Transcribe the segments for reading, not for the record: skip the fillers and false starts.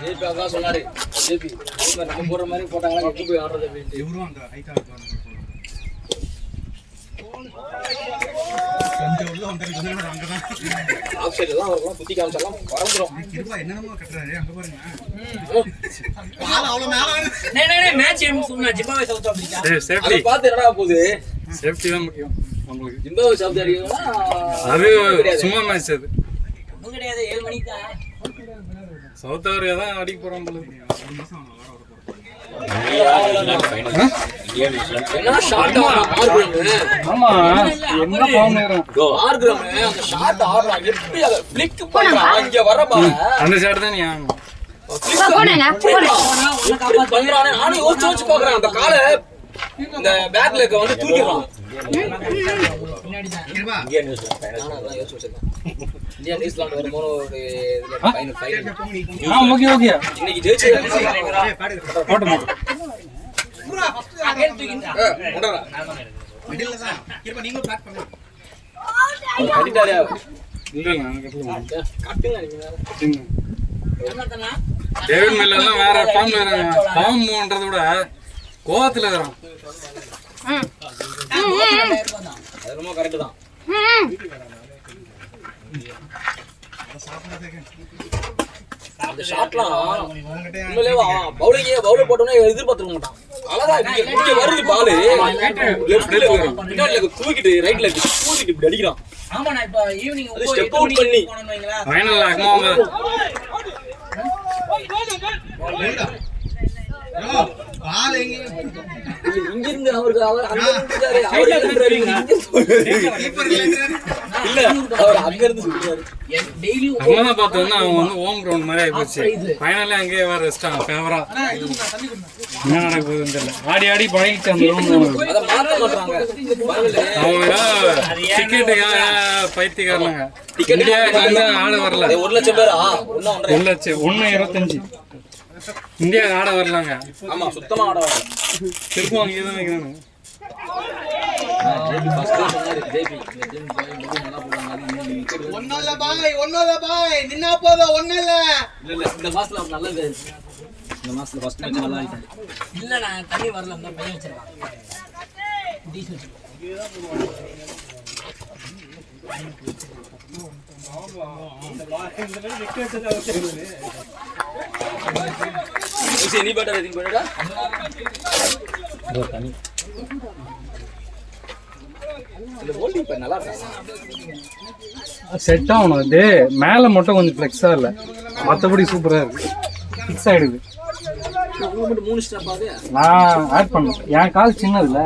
JP அதான் சொன்னாரு. JP நம்ம போடுற மாதிரி போட்டாங்களா எங்க போய் ஆடுறது அப்படின்ட்டு. இவரும் அந்த ஹைட்டா இருப்பாங்க. கொஞ்சம் உள்ள வந்துருக்கு அங்கதான். ஆஃப் சைடு எல்லாம் வரலாம் குத்தி காமிச்சாலாம் பறந்துரும். கிருபா என்னென்னமோ கட்டறாரு அங்க பாருங்க. பால் அவ்வளவு மேல. டேய் மேட்ச் ஏம் சொன்னா ஜிம்பாவே சவுத் ஆப்பிரிக்கா. சேஃப்டி. அது பார்த்து என்னடா போகுது? சேஃப்டி தான் முக்கியம் உங்களுக்கு. ஜிம்பாவே சவுத் ஆப்பிரிக்கா அது சும்மா மேட்ச் அது. ஒண்ணும் கிடையாது 7 மணிக்கு தான். சவுத் ஆப்பிரிக்கா தான் அடிக்க போறோம் போல. என்ன ஷாட் ஆடுறாங்க. ஆமா என்ன பாவம் நேரம். ஆர்கிராம் அந்த ஷாட் ஆடுறாங்க. எப்படி அத ஃபிளிக் பண்றான் இங்க வர பாரு. அந்த ஷாட் தான் நீ ஆடணும். போடுங்க பண்றானே நானும் யோசிச்சு பாக்குறேன். அந்த காலை இந்த பேக் லெக்க வந்து தூக்கிடுறான். கிருபா இந்தியா நியூசிலாந்து வரும்போது ஒரு ஃபைனல் ஓகே ஓகே இன்னைக்கு ஜெயிச்சு போட்டு போட்டு மிடில்ல தான். கிருபா நீங்களும் பேட் பண்ணுங்க. கட்டிட்டாரே இல்ல நான் கட்டல. கட்டுங்க நீங்க. டேவிட் மில்லர்லாம் வேற ஃபார்ம்ல இருக்காங்க. ஃபார்ம்ன்றத விட கோவத்துல இருக்கான். அது ரொம்ப கரெக்ட் தான். அந்த ஷாட்லாம் உண்மையிலே பவுலிங் போட்டோம்னா எதிர்பார்த்துக்க மாட்டான். அழகா இங்க வருது பால் லெஃப்ட்ல பின்னாடி தூக்கிட்டு ரைட்ல தூக்கிட்டு இப்படி அடிக்கிறான். ஆமா நான் இப்ப ஈவினிங் அது ஸ்டெப் அவுட் பண்ணி ஃபைனல் அகமது பால் எங்க இங்க இருந்து அவருக்கு அவர் அங்க இருக்காரு. இல்ல அவர் அங்க இருந்து சொல்றாரு. டெய்லி அகமதா பார்த்தோம்னா அவன் வந்து ஹோம் கிரவுண்ட் மாதிரி ஆயிப்போச்சு. ஃபைனல்ல அங்கேயே வேற ரெஸ்டான் ஃபேவரா என்ன நடக்க போகுதுன்னு தெரியல. ஆடி ஆடி பழகிட்டு அந்த ரூம் அத மாத்த மாட்டாங்க. அவங்க டிக்கெட்டுக்காக பைத்தியக்காரங்க. இந்தியாவுக்கு ஆட வரல. 1 லட்சம் பேரா 1,25,000 இந்தியா ஆட வரலாங்க. ஆமா சுத்தமா ஆட வரல. திருப்பம் அங்கே தான் வைக்கிறாங்க. ஒன்னல பாய் நின்னா போதோ ஒன்னல. இல்ல இந்த மாசத்துல நல்லது. இந்த மாசத்துல ஃபர்ஸ்ட் மேட்ச் நல்லா ஆயிட்டாரு. இல்ல நான் தண்ணி வரல அந்த பையன் வச்சிருக்கான். டீசல் நீ பேட்டர் எதிங் பண்ணடா. தண்ணி இந்த போல்டிங் பை நல்லா இருக்கா? செட் ஆகணும். அது மேலே மட்டும் கொஞ்சம் ஃப்ளெக்ஸா இல்லை, மற்றபடி சூப்பரா இருக்கு. ஃபிக்ஸ் ஆயிடுது. உங்களுக்கு 3 ஸ்டெப் ஆகுது. நான் ஆட் பண்ணேன். என் கால் சின்னதுல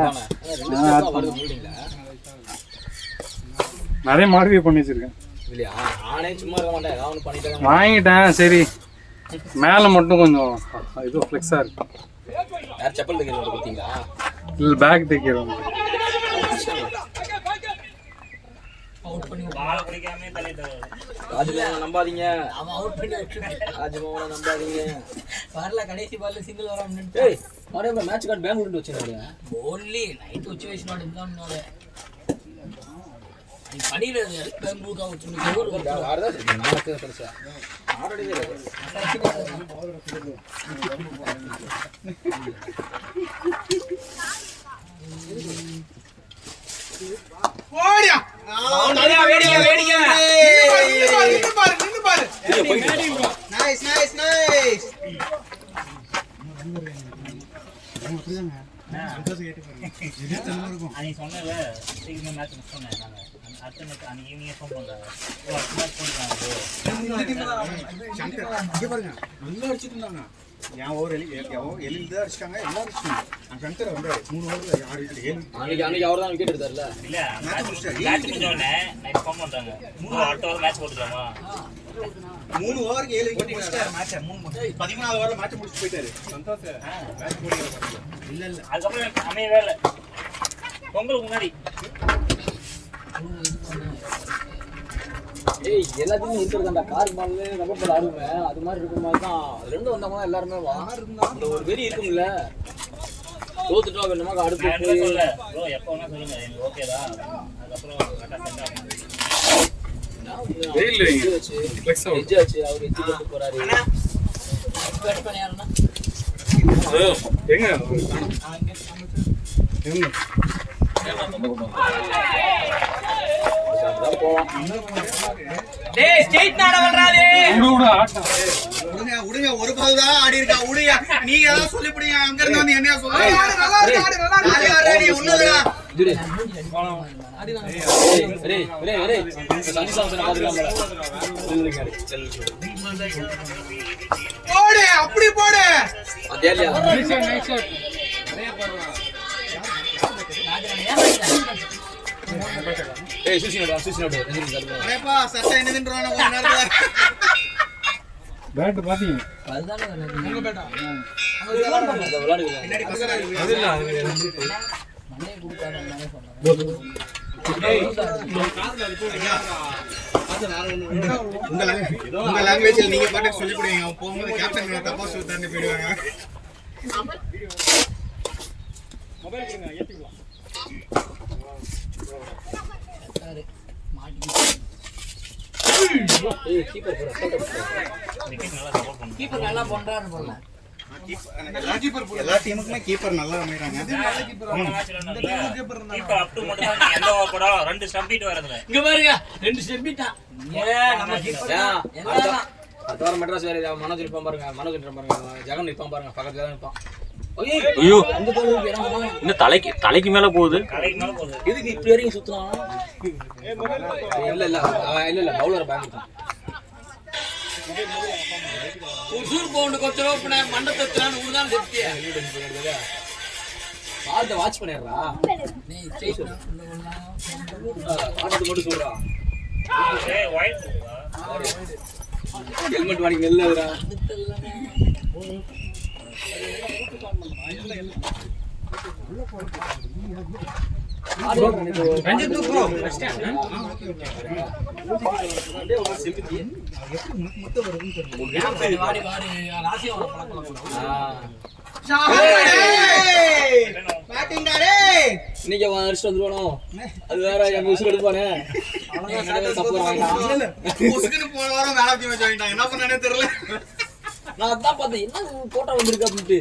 நிறைய மாடிஃபை பண்ணி வச்சிருக்கேன். இல்லையா நானே சும்மா இருக்க மாட்டேன். ஏதாவது பண்ணிட்டேன் வாங்கிட்டேன். சரி மேலே மட்டும் கொஞ்சம் இது ஃப்ளெக்ஸா இருக்கு. யார் செப்பல் தைக்கிறது கொடுத்தீங்களா? இல்லை பேக் தைக்கிறோம். அவுட் பண்ணி பால பிடிக்காம தள்ளிட்டாரு. ராஜ்மோகனை நம்பாதீங்க. அவன் அவுட் பண்ணி விட்டுட்டான். ராஜ்மோகனை நம்பாதீங்க. வரல கடைசி பால்ல சிங்கிள் வர நின்னு. ஏய் மறுபடியும் மேட்ச் கார்டு பெங்களூர் வச்சிருக்காங்க. ஓன்லி நைட் வச்சு வேஸ்ட் இருந்தானே. நீ பண்ணிடுறது பெங்களூர் தான் வச்சிருக்க. ஆடுதா சரி நாளைக்கு பெருசா ஆடவே இல்லை. ஓடியா வேடிங்க நின்னு பாரு நைஸ் அன்னைக்கு சொன்னல சீக்கிரமா மேட்ச் மிஸ் பண்ணேன். நாங்கள் அடுத்த மேட்ச் அன்னைக்கு ஈவினிங்கே ஃபோன் பண்ணுறாங்க. அடுத்த மேட்ச் பாருங்க நல்லா அடிச்சுட்டு இருந்தாங்க. என் ஓவர் எலில் தான் அடிச்சிட்டாங்க. எல்லாரும் அடிச்சிட்டாங்க. நான் கண்டர் வந்தாரு 3 ஓவர்ல 6 விக்கெட் 7. அன்னைக்கு அவர் தான் விக்கெட் எடுத்தார்ல. இல்லை மேட்ச் முடிஞ்சோடனே நைட் ஃபோன் பண்ணுறாங்க. அடுத்த ஓவர் மேட்ச் போட்டுக்கலாமா? 3 ஓவருக்கு 7 விக்கெட் முடிச்சிட்டாரு. மேட்ச் 14வது ஓவர்ல மேட்ச் முடிச்சு போயிட்டாரு. சந்தோஷ் மேட்ச் போடுறாரு. இல்ல அதுக்கப்புறம் அமையவே இல்லை. பொங்கலுக்கு முன்னாடி ஏய் எல்லாத்தையும் இருக்கிறதாண்டா. கார் பால்ல ரப்பர் பால் ஆடுவேன். அது மாதிரி இருக்கும் போது தான் அது ரெண்டும் வந்தவங்க எல்லாருமே அந்த ஒரு வெறி இருக்கும்ல. தோத்துட்டோம் வேணுமா அடுத்து போய் சொல்ல ப்ரோ எப்போ வேணா சொல்லுங்க, எனக்கு ஓகே தான். அதுக்கப்புறம் கரெக்டாக செட் ஆகும். வெயில் எஜ்ஜாச்சு அவர் எஜ்ஜி போட்டு போறாரு. பேட் பண்ண யாருன்னா எங்க டேய் ஸ்ட்ரைட் நாட வல்றாதே விடுங்க ஒரு பால் தான் ஆடி இருக்கா விடுங்க நீங்க ஏதாவது சொல்லி பிடிங்க அங்க இருந்து வந்து என்னையா சொல்லுங்க நல்லா இருக்கு நீ ஒண்ணுடா போடு அப்படி போடு அரேப்பா சட்டை என்னதுன்றானே ஒரு நேரத்துல பேட் பாத்தீங்க அதுதானே உங்க பேட்டா பின்னாடி பசங்க இருக்கு அது இல்ல மண்ணே குடுக்காத நானே சொன்னேன் உங்க லாங்குவேஜ்ல நீங்க பாட்டு சொல்லி கொடுங்க அவன் போகும்போது கேப்டன் தப்பா சொல்லி தாண்டி போயிடுவாங்க மொபைல் கொடுங்க ஏத்திக்கலாம் சார் மாட்டி கீப்பர் நல்லா பண்றாரு போல எல்லா டீமுக்குமே கீப்பர் நல்லா அமைறாங்க இங்க பாருங்க 2 ஸ்டெப்பிட்டா நம்ம கீப்பர் எல்லாம் அடுத்த வாரம் மெட்ராஸ் வேற மனோஜ் நிற்பான் பாருங்க மனோஜ் நிற்பான் பாருங்க ஜெகன் நிற்பான் பாருங்க பக்கத்துல தான் நிற்பான் ஐயோ இன்னும் தலைக்கு மேல போகுது. எதுக்கு இப்படி வரைக்கும் சுத்தலாம்? இல்ல இல்ல இல்ல பவுலர் பேங்க் உசூர் பவுண்ட் கொச்சரோப்ன மண்டத்தத்ரான் ஊர்தான் செத்திய பால்ல வாட்ச் பண்ணிடுறா நீ ஸ்ட்ரைட் ஆட்டது மட்டும் சொல்றா ஏய் வைட் ஹெல்மெட் வாங்கி நெல்லறா ரஞ்சித் ப்ரோ ஃபர்ஸ்ட் வாடி வாடி ராசியோட பழக்கம் இன்னைக்கு அடிச்சுட்டு வந்துருவானோ அது வேற எங்க உசுக்கு எடுப்பானே என்ன பண்ணே தெரியல. நான் அதான் பார்த்தேன் என்ன போட்டோ வந்திருக்கு அப்படின்ட்டு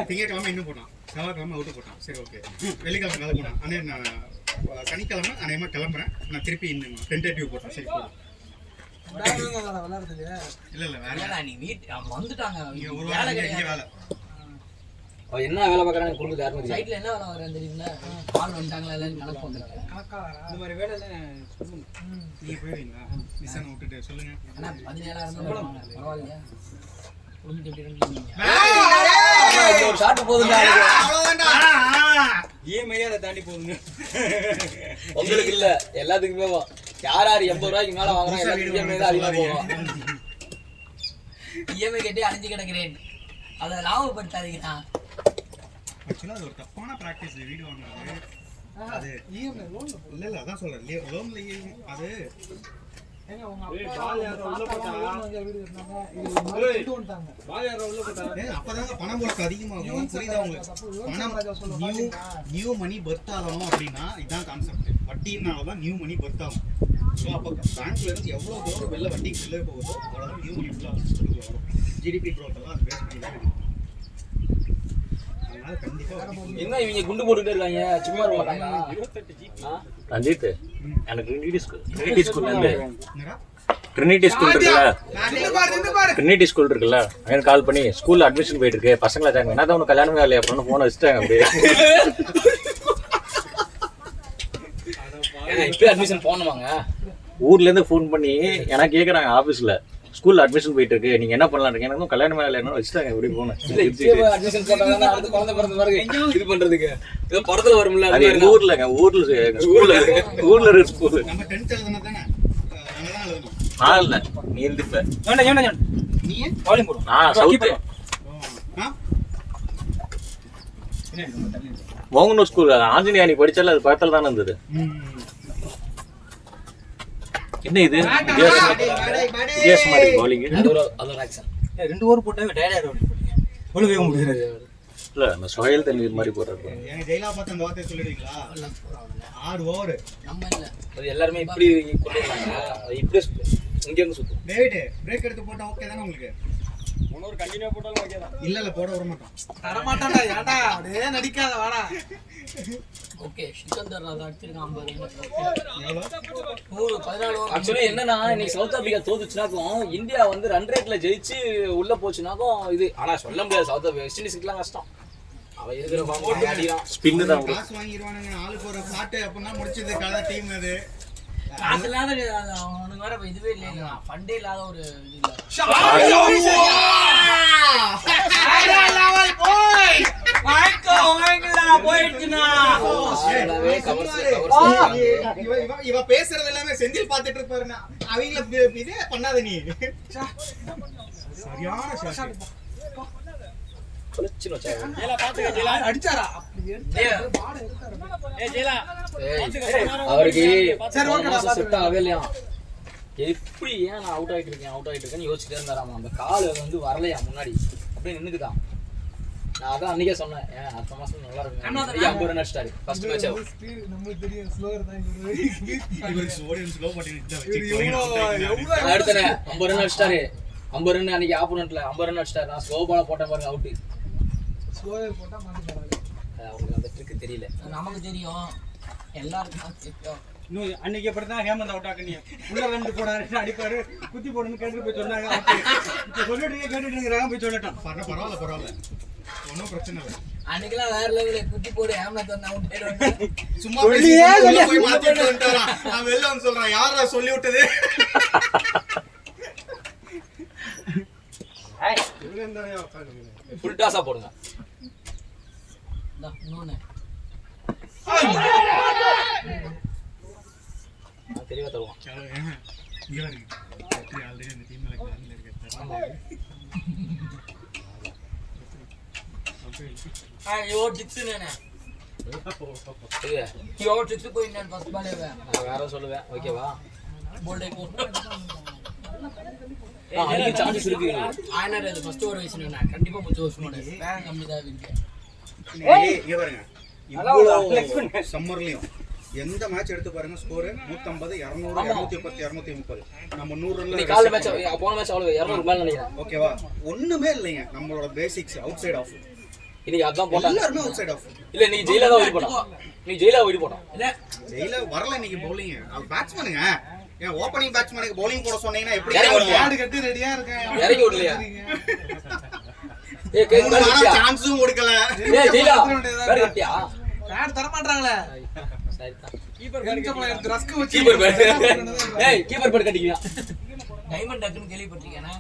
திங்கட்கிழமை இன்னும் போட்டான், செவ்வாய்க்கிழமை அவுட்டு போட்டான். சரி ஓகே, வெள்ளிக்கிழமை வேலை போனான். அண்ணே நான் சனிக்கிழமை அநேகமாக கிளம்புறேன், நான் திருப்பி இன்னும் டென்டேட்டிவ் போட்டேன். சரி போதும். இல்ல இல்ல வேலை நீ வீட் வந்துட்டாங்க இங்க ஒரு வாரம் இங்க வேலை. என்ன வேலை பார்க்கறாங்க கொடுத்து யாரும் சைடுல என்ன வேலை வரேன் தெரியுங்களா? ஆள் வந்துட்டாங்களா இல்லன்னு கணக்கு வந்துருக்கு. இந்த மாதிரி வேலை நீங்க போயிடுவீங்களா? மிஸ்ஸான விட்டுட்டு சொல்லுங்க. ஆனா 17000 பரவாயில்லையா? குடும்பத்தை எப்படி இருந்தீங்க? ஒரு ஷாட் போகுதுடா அவ்வளவுதான்டா. இஎம்ஐயால தாண்டி போகுதுங்க. உங்களுக்கு இல்ல எல்லாத்துக்குமே யார் யார் 80 ரூபாய்க்கு மேல வாங்குறாங்க எல்லாத்துக்கும் இஎம்ஐ தான் அதிகமா போகும். இஎம்ஐ கேட்டு அழிஞ்சு கிடக்கிறேன், அதை லாபப்படுத்தாதீங்கண்ணா. ஆக்சுவலா அது ஒரு தப்பான பிராக்டிஸ். வீடு வாங்குறது அது இல்ல இல்ல அதான் சொல்றேன். லோன்ல அது அப்பதாங்க பணம் போட்டு அதிகமாகும். புரியுதா உங்களுக்கு? பணம் நியூ மணி பர்த் ஆகணும் அப்படின்னா இதுதான் கான்செப்ட். வட்டினாலதான் நியூ மணி பர்த் ஆகும். ஸோ அப்போ பேங்க்ல இருந்து எவ்வளோ தூரம் வெளில வட்டிக்கு வெளில போகுதோ அவ்வளோதான் நியூ மணி ஃபுல்லாக வரும். ஜிடிபி க்ரோத் எல்லாம் அது பேஸ் பண்ணி தான் இருக்கு. அதனால கண்டிப்பாக என்ன இவங்க குண்டு போட்டுட்டே இருக்காங்க, சும்மா இருக்க மாட்டாங்களா? ரஞ்சித், எனக்கு ட்ரினிட்டி ஸ்கூல்லேருந்து என்னடா ட்ரினிட்டி ஸ்கூல் இருக்குல்ல, ட்ரினிட்டி ஸ்கூல் இருக்குல்ல, எனக்கு கால் பண்ணி ஸ்கூல்ல அட்மிஷன் போயிட்டு இருக்கு, பசங்களை ஜாயின் என்ன தான் உனக்கு கல்யாணம் வேலையை அப்படின்னு போன வச்சுட்டாங்க. அப்படியே இப்போ அட்மிஷன் போனவாங்க ஊர்ல இருந்து ஃபோன் பண்ணி எனக்கு கேட்குறாங்க ஆஃபீஸில் ஸ்கூல்ல அட்மிஷன் போயிட்டு இருக்கு, நீங்க என்ன பண்ணலாம் இருக்கு, எனக்கு கல்யாணம் வேலை என்ன வச்சுட்டாங்க. எப்படி போனேன் அட்மிஷன் போட்டாங்கன்னா அடுத்து குழந்தை பிறந்த மாதிரி இது பண்றதுக்கு ஏதோ படத்துல வரும்ல அது எங்க ஊர்லங்க, ஊர்ல இருக்கு ஸ்கூல். நம்ம 10th எழுதுனா தானே அங்கே தான் எழுதணும். நான் இல்லை, நீ இருந்துப்ப நீ வால்யூம் போடு. நான் சவுத்து ஆ மோகனூர் ஸ்கூல் ஆஞ்சநேயா நீ படிச்சால அது பக்கத்துல தானே இருந்தது. என்ன இது வித்தியாசமா இருக்கு பவுலிங். அது ஒரு ஆக்சன். 2 ஓவர் போட்டாவே டயர்ட் ஆயிடும். ஒழுவே முடியாது. இல்ல நம்ம சுயல் தண்ணீர் மாதிரி போடுறது. எங்க ஜெயிலா பார்த்து அந்த வார்த்தையை சொல்லிடுவீங்களா? 6 ஓவர் நம்ம இல்லை அது எல்லாருமே இப்படி கொண்டு வராங்க. அது இப்படி இங்க எங்க சுத்தும் டேவிட் பிரேக் எடுத்து போட்டா ஓகே தானே உங்களுக்கு இன்னொரு கண்டினியூ போட்டாலும் ஓகே தான். இல்ல போட விட மாட்டோம். தரமாட்டான்டா ஏன்டா அப்படியே நடிக்காத வாடா. ஓகே சிக்கந்தர் அதை அடிச்சிருக்கான் 50 எவ்வளவு 14 ஆக்சுவலி என்னன்னா இன்னைக்கு சவுத் ஆப்பிரிக்கா தோத்துச்சுனாக்கும் இந்தியா வந்து ரன் ரேட்ல ஜெயிச்சு உள்ள போச்சுனாக்கும் இது ஆனா சொல்ல முடியாது சவுத் ஆப்பிரிக்கா வெஸ்ட் இண்டீஸ்க்குலாம் கஷ்டம் அவன் இருக்கிற அடிதான் ஸ்பின்னு தான் காசு வாங்கிடுவானுங்க ஆளுக்கு ஒரு பாட்டு அப்படின்னா முடிச்சது கதை டீம் அது. காசு இல்லாத அவனுக்கு வேற இதுவே இல்லை ஃபண்டே இல்லாத ஒரு இது இல்லை இவ பேசுறது எல்லாமே செந்தில் பாத்துட்டு இருப்பாருன்னா அவங்கள இதே பண்ணாத நீ. சரியான ஷாட். அடிச்சாரா அவருக்கு செட் ஆகவே இல்லையா எப்படி ஏன் நான் அவுட் ஆயிட்டு இருக்கேன்னு யோசிச்சுட்டே இருந்தாராமா அந்த கால் வந்து வரலையா முன்னாடி அப்படியே நின்னுக்குதான் நான் அதான் அன்னைக்கே சொன்னேன் ஏன் அடுத்த மாசம் நல்லா இருக்கும் 50 ரன் அடிச்சிட்டாரு ஃபர்ஸ்ட் மேட்ச் நமக்கு தெரியும் ஸ்லோவர் தான் இவருக்கு ஓடியன்ஸ் ஸ்லோ பண்ணி அடுத்தனே 50 ரன் அடிச்சிட்டாரு 50 ரன் அன்னைக்கு ஆப்போனன்ட்ல 50 ரன் அடிச்சிட்டாரு நான் ஸ்லோ பால போட்டேன் பாருங்க அவுட் ஸ்லோவர் போட்டா மாட்டி போறாங்க அவங்களுக்கு அந்த ட்ரிக் தெரியல நமக்கு தெரியும் எல்லாருக்கும் தெரியும் இன்னும் அன்னைக்கு அப்படிதான் ஹேமந்த் அவுட் ஆக்குனீங்க உள்ள ரெண்டு போடாரு அடிப்பாரு குத்தி போடுன்னு கேட்டு போய் சொன்னாங்க. இப்ப சொல்லிட்டு கேட்டுட்டு போய் சொல்லட்டும். பரவாயில்ல ஒன்றும் பிரச்சனை இல்லை. அன்னைக்கெல்லாம் வேற லெவல்ல குட்டி போடு ஏமாத்த சும்மா போய் மாத்திட்டு வந்துட்டாராம். நான் வெளில வந்து சொல்றேன் யாரா சொல்லி விட்டது. ஃபுல் டாஸா போடுங்க இன்னொன்னு தெளிவா தருவான் இங்க வருங்க ஆல்ரெடி அந்த டீம்ல இருக்காரு. your tricks nene your tricks ko innan first ball hai நான் வேற சொல்லுவேன் ஓகேவா bold ko அன்னைக்கு சான்சஸ் இருக்கு ayana re first over vesinna kandipa mujhe osmode வேற கம்மி தான் இருக்கு இங்க பாருங்க இவ்வளவு சம்மர்லயும் எந்த மேட்ச் எடுத்து பாருங்க ஸ்கோர் 150 200 210 230 நம்ம 100 ரன்ல நீ கால் மேட்ச் போன மேட்ச் அவ்வளவு 200 மேல நினைக்கிறேன் ஓகேவா ஒண்ணுமே இல்லைங்க நம்மளோட பேசிக்ஸ் அவுட் சைடு ஆஃப் இன்னைக்கு அதான் போட்டாங்க எல்லாரும் அவுட் சைடு ஆஃப் இல்ல நீ ஜெயிலா தான் ஓடி போட்டான் நீ ஜெயிலா ஓடி போட்டான் இல்ல ஜெயில வரல இன்னைக்கு பவுலிங் அது பேட்ஸ்மேனுங்க ஏன் ஓபனிங் பேட்ஸ்மேனுக்கு பவுலிங் போட சொன்னீங்கன்னா எப்படி இறங்கி விடலையா? ஆடு கட்டி ரெடியா இருக்கேன் இறங்கி விடலையா ஏய் கேக் பண்ணியா சான்ஸும் கொடுக்கல ஏய் ஜெயிலா வேற கட்டியா பேட் தர மாட்டாங்களே சரிதான் கீப்பர் எடுத்து ரஸ்க் வச்சு கீப்பர் பேட் ஏய் கீப்பர் பேட் கட்டிக்கியா டைமண்ட் டக்குன்னு கேள்விப்பட்டிருக்கேனா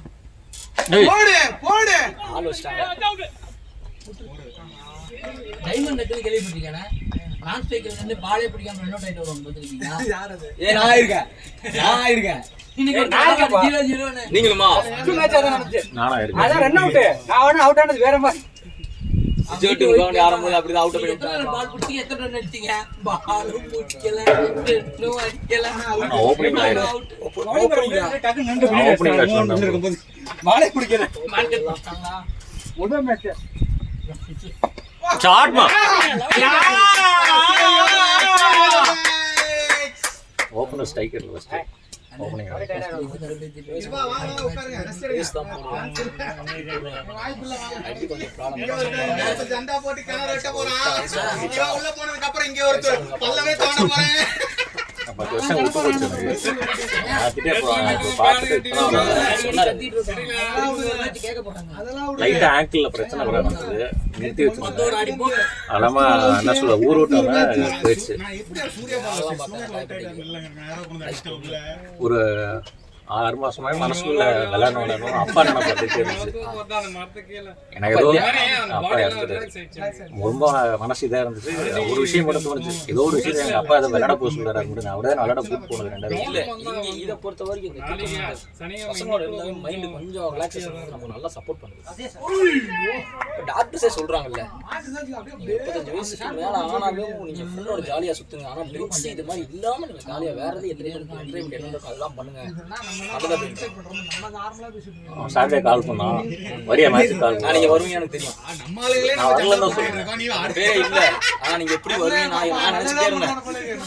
போடு ஆள் வச்சிட்டாங்க டைமண்ட் டக்குன்னு கேள்விப்பட்டிருக்கேனா பிரான்ஸ் ஸ்ட்ரைக்கர்ல இருந்து பாலே பிடிக்காம ரன் அவுட் ஆயிட்டு வரும் பாத்துருக்கீங்களா யார் அது ஏய் நான் இருக்கேன் இன்னைக்கு 0-0 னு நீங்களுமா நானா இருக்கேன். அதான் ரன் அவுட் நான் அவுட் ஆனது வேற மாதிரி. ஜோட்டு உள்ள ஆரம்பத்துல அப்படி அவுட் பண்ணி எத்தனை பால் பிடிச்சீங்க எத்தனை ரன் அடிச்சீங்க பாலும் பிடிக்கல ரெண்டும் அடிக்கல நான் ஓப்பனிங் ஆயிடும். டக்குன்னு நின்று நான் ஓப்பனிங் பேட்ஸ்மேன் தான். இருக்கும்போது வாழை பிடிக்கல. மார்க்கெட் பார்த்தாங்களா முதல் மேட்ச் ஷார்ட்மா ஓப்பனர் ஸ்ட்ரைக்கர்ல ஃபர்ஸ்ட் ஓப்பனிங் வா வா உட்காருங்க ரெஸ்ட் எடுங்க அடி கொஞ்சம் ப்ராப்ளம் ஜண்டா போட்டு கிணறு வெட்ட போறான் இவன் உள்ள போனதுக்கு அப்புறம் இங்க ஒருத்தர் பல்லவே தோண போறேன் 10 வருஷம் விட்டு போச்சு எனக்கு. பார்த்துட்டே பார்த்துட்டு கேட்க போறாங்க லைட்டா ஆங்கிள் பிரச்சனை வர இருந்தது நிறுத்தி வச்சிருந்தேன். அலமா என்ன சொல்ல ஊர் விட்டாம போயிடுச்சு. நான் எப்படி சூர்யா பால் சூர்யா அவுட் ஆயிட்டாங்கல்ல நேரா கொண்டு அடிச்சிட்டு உள்ள ஒரு 6 மாசமா மனசுக்குள்ள விளையாடணும் அப்பா என்ன பார்த்துட்டே இருந்துச்சு. அந்த மரத்து கீழே எனக்கு ஏதோ அப்பா இறந்துட்டாரு. ரொம்ப மனசு இதா இருந்துச்சு. ஒரு விஷயம் மட்டும் தோணுச்சு, ஏதோ ஒரு விஷயம் எங்க அப்பா அதை விளையாட போக சொல்றாரு அப்படின்னு. நான் விளையாட கூப்பிட்டு போனது 2000. இல்ல இங்க இத பொறுத்த வரைக்கும் இந்த cricket பசங்களோட எல்லாமே மைண்ட் கொஞ்சம் ரிலாக்ஸேஷன் நம்ம நல்லா சப்போர்ட் பண்ணுது. டாக்டர்ஸே சொல்றாங்கல்ல 35 வயசுக்கு மேல ஆனாலும் நீங்க ஃபுல்லோட ஜாலியா சுத்துங்க. ஆனா ட்ரிங்க்ஸ் இது மாதிரி இல்லாம நீங்க ஜாலியா வேற எது என்டர்டைன்மெண்ட் என்ன இருக்கோ அதெல்லாம் பண்ணுங்க. சாட்டர்டே கால் பண்ணோம் வரியா மேட்ச் கால் நான் நீங்க வருவீங்க எனக்கு தெரியும். நம்ம ஆளுங்களே நான் வரல தான் சொல்றேன். இருக்கோம், நீ ஆடு. பேரே இல்ல. ஆனா நீங்க எப்படி வருவீங்க நான் நினைச்சிட்டே இருந்தேன்.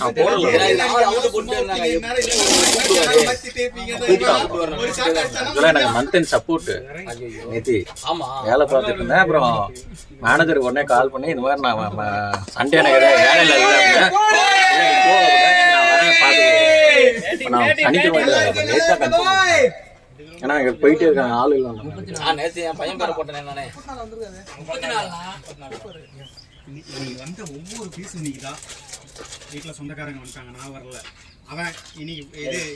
நான் போடல. ஏன்னா இது ஆள் அவுட் போட்டுட்டே இருந்தாங்க. இந்நேரம் இல்ல, பத்திட்டே இருப்பீங்க, ஒரு shot அடிச்சா இதெல்லாம் எனக்கு மந்த் அண்ட் சப்போர்ட் நேத்தி ஆமா. வேலை பார்த்துட்டு இருந்தேன். அப்புறம் மேனேஜருக்கு உடனே கால் பண்ணி இந்த மாதிரி நான் சண்டே எனக்கு வேலையில் இல்லை நான் வரேன் பார்த்துக்கிறேன். நான் சனிக்கிழமை நேற்று தான் கன்ஃபார்ம். ஏன்னா இங்கே போயிட்டே இருக்காங்க ஆள் இல்லை. நேத்து என் பையன் பேரை போட்டேன் நானே. 34 நீ வந்த ஒவ்வொரு பீஸும் நீதான். வீட்டுல சொந்தக்காரங்க வந்துட்டாங்க, நான் வரல. அவன் இன்னைக்கு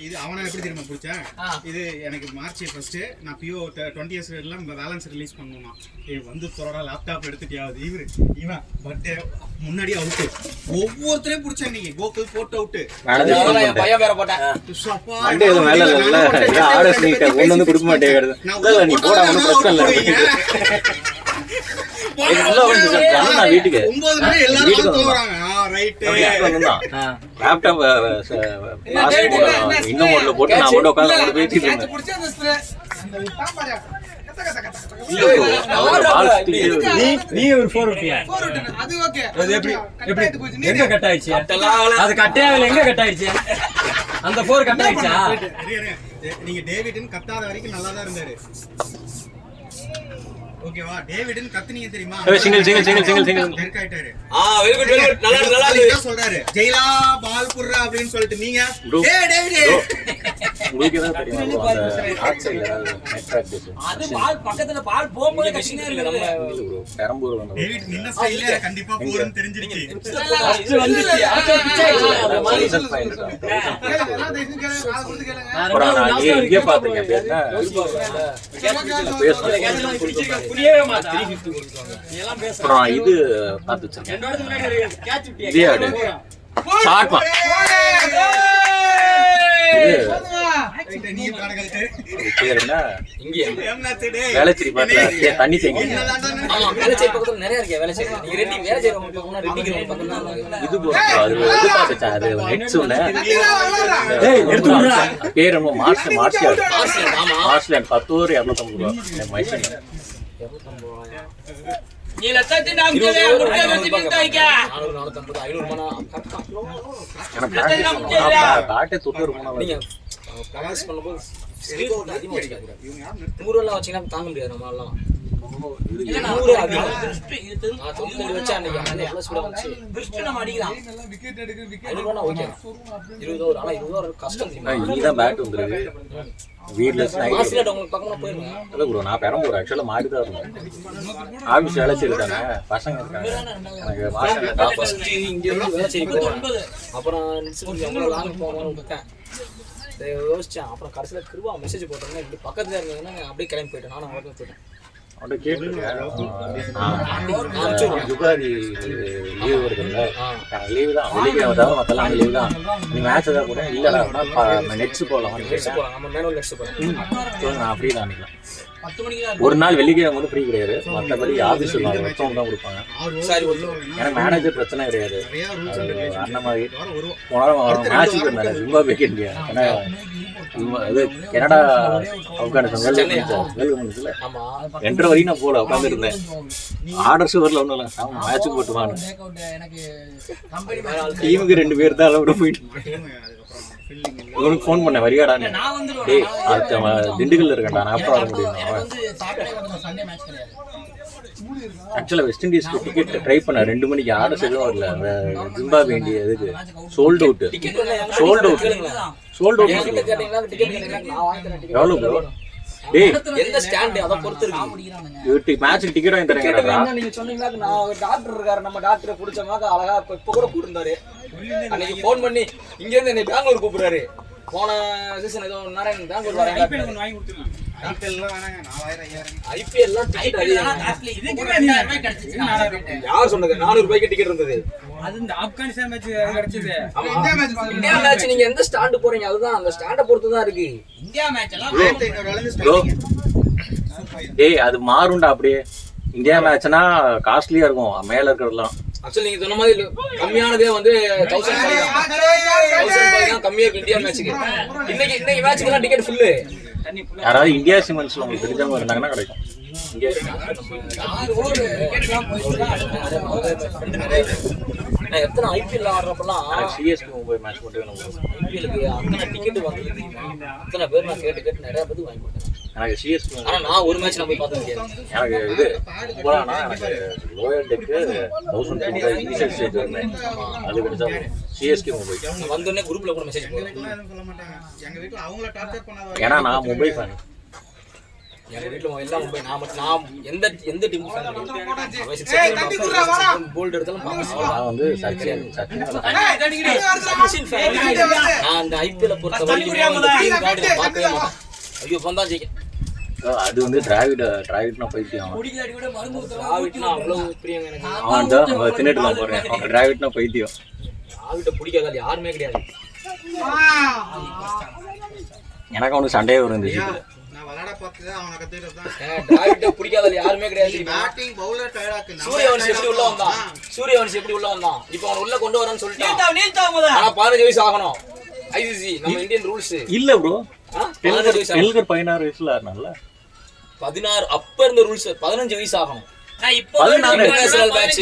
இது அவனை எப்படி தெரியுமா பிடிச்சேன்? இது எனக்கு மார்ச் 1 நான் பிஓ 20 இயர்ஸ் எல்லாம் பேலன்ஸ் ரிலீஸ் பண்ணணும்னா வந்து தோட லேப்டாப் எடுத்துட்டியாவது இவன் பர்த்டே முன்னாடி அவுட்டு ஒவ்வொருத்தரையும் பிடிச்சேன். இன்னைக்கு கோகுல் போட்டு அவுட்டு என் பையன் பேரை போட்டேன். சண்டே எதுவும் வேலை இல்லை ஆர்டர்ஸ் நீ ஒன்று வந்து கொடுக்க மாட்டேங்கிறது. இல்லை நீ போட ஒன்றும் பிரச்சனை இல்லை. நான் வீட்டுக்கு 9 மணி எல்லாரும் தூங்குறாங்க. ரைட் லேப்டாப் இன்னும் மோட்ல போட்டு நான் மட்டும் உட்காந்து பேசிட்டு இருந்தேன். பிடிச்ச அந்த ஸ்ப்ரே அந்த தாம்பாரியா கத்த கத்த கத்த நீ ஒரு 4 விட்டியா? அது ஓகே. அது எப்படி எங்க கட் ஆயிடுச்சு? அது கட்டே ஆகல. எங்க கட் ஆயிடுச்சு? அந்த 4 கட் ஆயிடுச்சா? நீங்க டேவிட்னு கத்தாத வரைக்கும் நல்லா தான் இருந்தாரு. ஓகேவா? டேவிட்னு கத்துனீங்க தெரியுமா? சிங்கிள் பெர்க் ஆயிட்டாரு. Very good very good. நல்லா இதான் சொல்றாரு ஜெயிலா பால் புர்ரா அப்படின்னு சொல்லிட்டு நீங்க டேய் டேவிட் உங்களுக்கு ஏதாவது தெரியுமா? அந்த ஆர்ட் சைடுல ஏதாவது நெட் பிராக்டிஸ் அது பால் பக்கத்துல பால் போகும்போது கஷ்டமா இருக்கு. நம்ம இல்ல ப்ரோ பெரம்பூர் வந்து டேவிட் நின்ன ஸ்டைல்ல கண்டிப்பா போறன்னு தெரிஞ்சிருச்சு. அது வந்துச்சு. அது பிச்சை எல்லாம் தேசி கேளு, கால் கொடுத்து கேளுங்க. அப்புறம் நான் இங்கே பாத்துக்கேன் பேர்னா புரியவே மாட்டா. 350 கொடுத்துவாங்க. நீ எல்லாம் பேச. அப்புறம் இது பார்த்து வச்சிருக்கேன். 2 வாரத்துக்கு முன்னாடி ஒரு கேட்ச் விட்டியா? இதே ஆடு ஷார்ட் மா ரைட் நீ பாடகல்ட்டு பேர் என்ன இங்க ஏம்னாச்சு டேய் வேலைச்சேரி பக்கத்துல தண்ணி தேங்கி ஆமா வேலைச்சேரி பக்கத்துல நிறைய இருக்கு. வேலைச்சேரி நீங்க ரெடி வேலை செய்றவங்க பக்கம்னா ரெடி கிரவுண்ட் பக்கம்னா இது ப்ரோ அது இது பார்த்துச்சேன். அது நெட்ஸ் ஒண்ணு ஏய் எடுத்து விடுடா. பேர் என்ன மார்ஷல் ஆமா மார்ஷல் 10 ஒரு 250 ரூபாய் மைசன் நீ லட்சத்தி நாமக்கே முட்டை வெட்டி மிட்டாய்க்க. 450 500 மணா கரெக்ட்டா. எனக்கு காட்டே தொட்டு போனா நீங்க ப்ராக்டிஸ் பண்ணும்போது ஸ்பீட் அதிகமா வச்சுக்காதீங்க. 100 எல்லாம் வச்சீங்கன்னா தாங்க முடியாது நம்ம எல்லாம். இல்ல 100 அதிகம். இது தெரிஞ்சு நான் தொண்ணூறு வச்சா அன்னைக்கு அந்த எவ்வளவு ஸ்பீடா வந்துச்சு. பிரிஸ்ட் நம்ம அடிக்கலாம். எல்லாம் விக்கெட் எடுக்க விக்கெட் 500 ஓகே. 20 ஓவர் ஆனா 20 ஓவர் கஷ்டம் தெரியுமா? இதான் பேட் வந்துருக்கு வீட்லெஸ் ஆஸ்திரேலியா உங்களுக்கு பக்கமா போயிருங்க. இல்லை ப்ரோ நான் பெரம்பூர் ஆக்சுவலாக மாறி தான் இருந்தேன். ஆஃபீஸ் வேலை செய்யறதானே பசங்க இருக்காங்க. எனக்கு மாசம் டாப் ஃபர்ஸ்ட் இங்க இருந்து வேலை செய்ய போறேன். அப்புறம் நிச்சயம் எவ்வளவு லாங் போகணும்னு விட்டேன். யோசிச்சேன். அப்புறம் கடைசியில் கிருபா மெசேஜ் போட்டோம்னா இப்படி பக்கத்துல இருந்ததுன்னா அப்படியே கிளம்பி போயிட்டேன். நானும் அவருக்கு போயிட்டேன். அவன்கிட்ட கேட்டுருக்கேன். யுகாதி லீவு வருதுல்ல லீவு தான் வெள்ளிக்கிழமை தவிர மற்றெல்லாம் லீவு தான். நீ மேட்ச் ஏதாவது கூட இல்லைடா நெட்ஸ் போகலாம் நம்ம மேனுவல் நெக்ஸ்ட் போறேன். நான் ஃப்ரீ தான் அன்னைக்கு 10 மணிக்கு தான் ஒரு நாள் வெள்ளிக்கிழமை வந்து ஃப்ரீ கிடையாது. மற்றபடி ஆஃபீஸ் மொத்தம் தான் கொடுப்பாங்க. சரி ஏன்னா மேனேஜர் பிரச்சனை கிடையாது. நிறைய ரூல்ஸ் அண்ட் அண்ணன் மாதிரி வருவோம். போனாலும் மேட்ச்சுக்கு இருந்தாங்க ஜிம்பாப்வே இந்தியா. ஏன்னா இது கனடா ஆப்கானிஸ்தான் வேல்டு முடிச்சுல ஆமா 2:30 வரைக்கும் நான் போல உட்காந்துருந்தேன். ஆர்டர்ஸ் வரல ஒன்றும் இல்லை. அவன் மேட்ச்சுக்கு போட்டுவாங்க. டேக் அவுட் எனக்கு கம்பெனி டீமுக்கு 2 பேர் தான் அளவு போயிட்டு அதுக்கப்புறம் ஃபீல்டிங் இவனுக்கு ஃபோன் பண்ணேன் வரியாடான்னு. நான் வந்துருவேன். டேய் அடுத்த திண்டுக்கல்ல இருக்கேன்டா நான் அப்புறம் வர முடியும். எனக்கு வந்து சாட்டர்டே மட்டும் சண்டே மேட்ச் கிடையாது. ஆக்சுவலாக வெஸ்ட் இண்டீஸ்க்கு டிக்கெட் ட்ரை பண்ணேன் 2 மணிக்கு ஆர்டர்ஸ் எதுவும் வரல. ஜிம்பாப்வே இந்தியா இதுக்கு sold out sold out sold out என்கிட்ட கேட்டீங்கன்னா டிக்கெட் கேட்டீங்கன்னா நான் வாங்கி தரேன். டிக்கெட் எவ்வளோ ப்ரோ? டேய் எந்த ஸ்டாண்ட் அதை பொறுத்து இருக்கு. முடிக்கிறானுங்க. மேட்ச்சுக்கு டிக்கெட் வாங்கி தரேங்கடா. என்ன நீங்க சொன்னீங்களா நான் ஒரு டாக்டர் இருக்காரு நம்ம டாக்டரை பிடிச்சமாக அழகா இப்ப கூட கூப்பிட்டுருந்தாரு. அன்னைக்கு ஃபோன் பண்ணி இங்க இருந்து என்னை பெங்களூர் கூப்பிடுறாரு. போன சீசன் ஏதோ நாராயணன் பெங்களூர் வராங்க. ஐபிஎல்லாம் வேணாங்க 4000 5000 ஐபிஎல் எல்லாம் டிக்கெட் இதெல்லாம் காஸ்ட்லி. இதுக்கு 2000 ரூபாய் கிடைச்சிச்சு. யார் சொன்னது 400 ரூபாய்க்கு டிக்கெட் இருந்தது. அது இந்த ஆப்கானிஸ்தான் மேட்ச் கிடைச்சது. ஆமா இந்தியா மேட்ச் பாருங்க. இந்தியா மேட்ச் நீங்க எந்த ஸ்டாண்ட் போறீங்க அதுதான் அந்த ஸ்டாண்ட பொறுத்து தான் இருக்கு. இந்தியா மேட்ச் எல்லாம் 1500 ப்ரோ ஸ்டார்டிங். டேய் அது மாறும்டா அப்படியே. இந்தியா மேட்ச்னா காஸ்ட்லியா இருக்கும் மேல இருக்கிறதெல்லாம். ஆக்சுவலி நீங்க சொன்ன மாதிரி கம்மியானதே வந்து 1005 தான் கம்மியா இருக்கு இந்தியா மேட்ச்சுக்கு. இன்னைக்கு மேட்ச்சுக்கு டிக்கெட் ஃபுல்லு. யாராவது இந்தியா சிமெண்ட்ஸ்ல உங்களுக்கு தெரிஞ்சவங்க இருந்தாங்கன்னா கிடைக்கும். இந்தியா நான் எத்தனை ஐபிஎல் ஆடுறப்பெல்லாம் சிஎஸ்கே மும்பை மேட்ச் மட்டும் வேணும். ஐபிஎலுக்கு அத்தனை டிக்கெட் வாங்கி அத்தனை பேர் நான் கேட்டு நிறைய பேருக்கு வாங்கி கொடுத்தேன். எனக்கு சிஎஸ்கே ஆனா நான் ஒரு மேட்ச் நான் போய் பார்த்தது கிடையாது. எனக்கு இது மும்பைனா எனக்கு லோயர் டெக்கு 1000 இனிஷியல் ஸ்டேஜ் வரேன். அது கிடைச்சா சிஎஸ்கே மும்பை வந்தோடனே குரூப்ல கூட மெசேஜ் போடுறேன். சொல்ல மாட்டாங்க எங்க வீட்டுல அவங்கள டார்ச்சர் பண்ணாத. ஏன்னா நான் மும்பை ஃபேன். எங்க வீட்டுல எல்லாம் மும்பை. நான் எந்த டீம் ஃபேன் போல்ட் எடுத்தாலும் நான் வந்து சச்சின் ஃபேன். நான் அந்த ஐபிஎல் பொறுத்த வரைக்கும் பார்க்கவே மாட்டேன். ஐயோ வந்தா ஜெயிக்க. அது வந்து டிராவிட்னா பைத்தியம். டிராவிட்னா அவ்வளவு பிரியம் எனக்கு. அவன் தான் தின்னுட்டு தான் போறேன். அவன் டிராவிட்னா பைத்தியம். டிராவிட்ட பிடிக்காத யாருமே கிடையாது. எனக்கு அவனுக்கு சண்டையே இருந்துச்சு. நான் விளையாட பார்த்தது அவனை கத்துக்கிட்டது தான். டிராவிட்ட பிடிக்காத யாருமே கிடையாது. Batting bowler டயர்டாக்கு. சூரியவன்ஷி எப்படி உள்ள வந்தான்? இப்போ அவன் உள்ள கொண்டு வரேன்னு சொல்லிட்டான். ஆனா 15 வயசு ஆகணும். ஐசிசி நம்ம இந்தியன் ரூல்ஸ் இல்ல ப்ரோ. 16 வயசுல ஆனால 16 அப்ப இருந்த ரூல்ஸ் 15 வயசு ஆகணும். இப்போ இன்டர்நேஷனல் மேட்ச்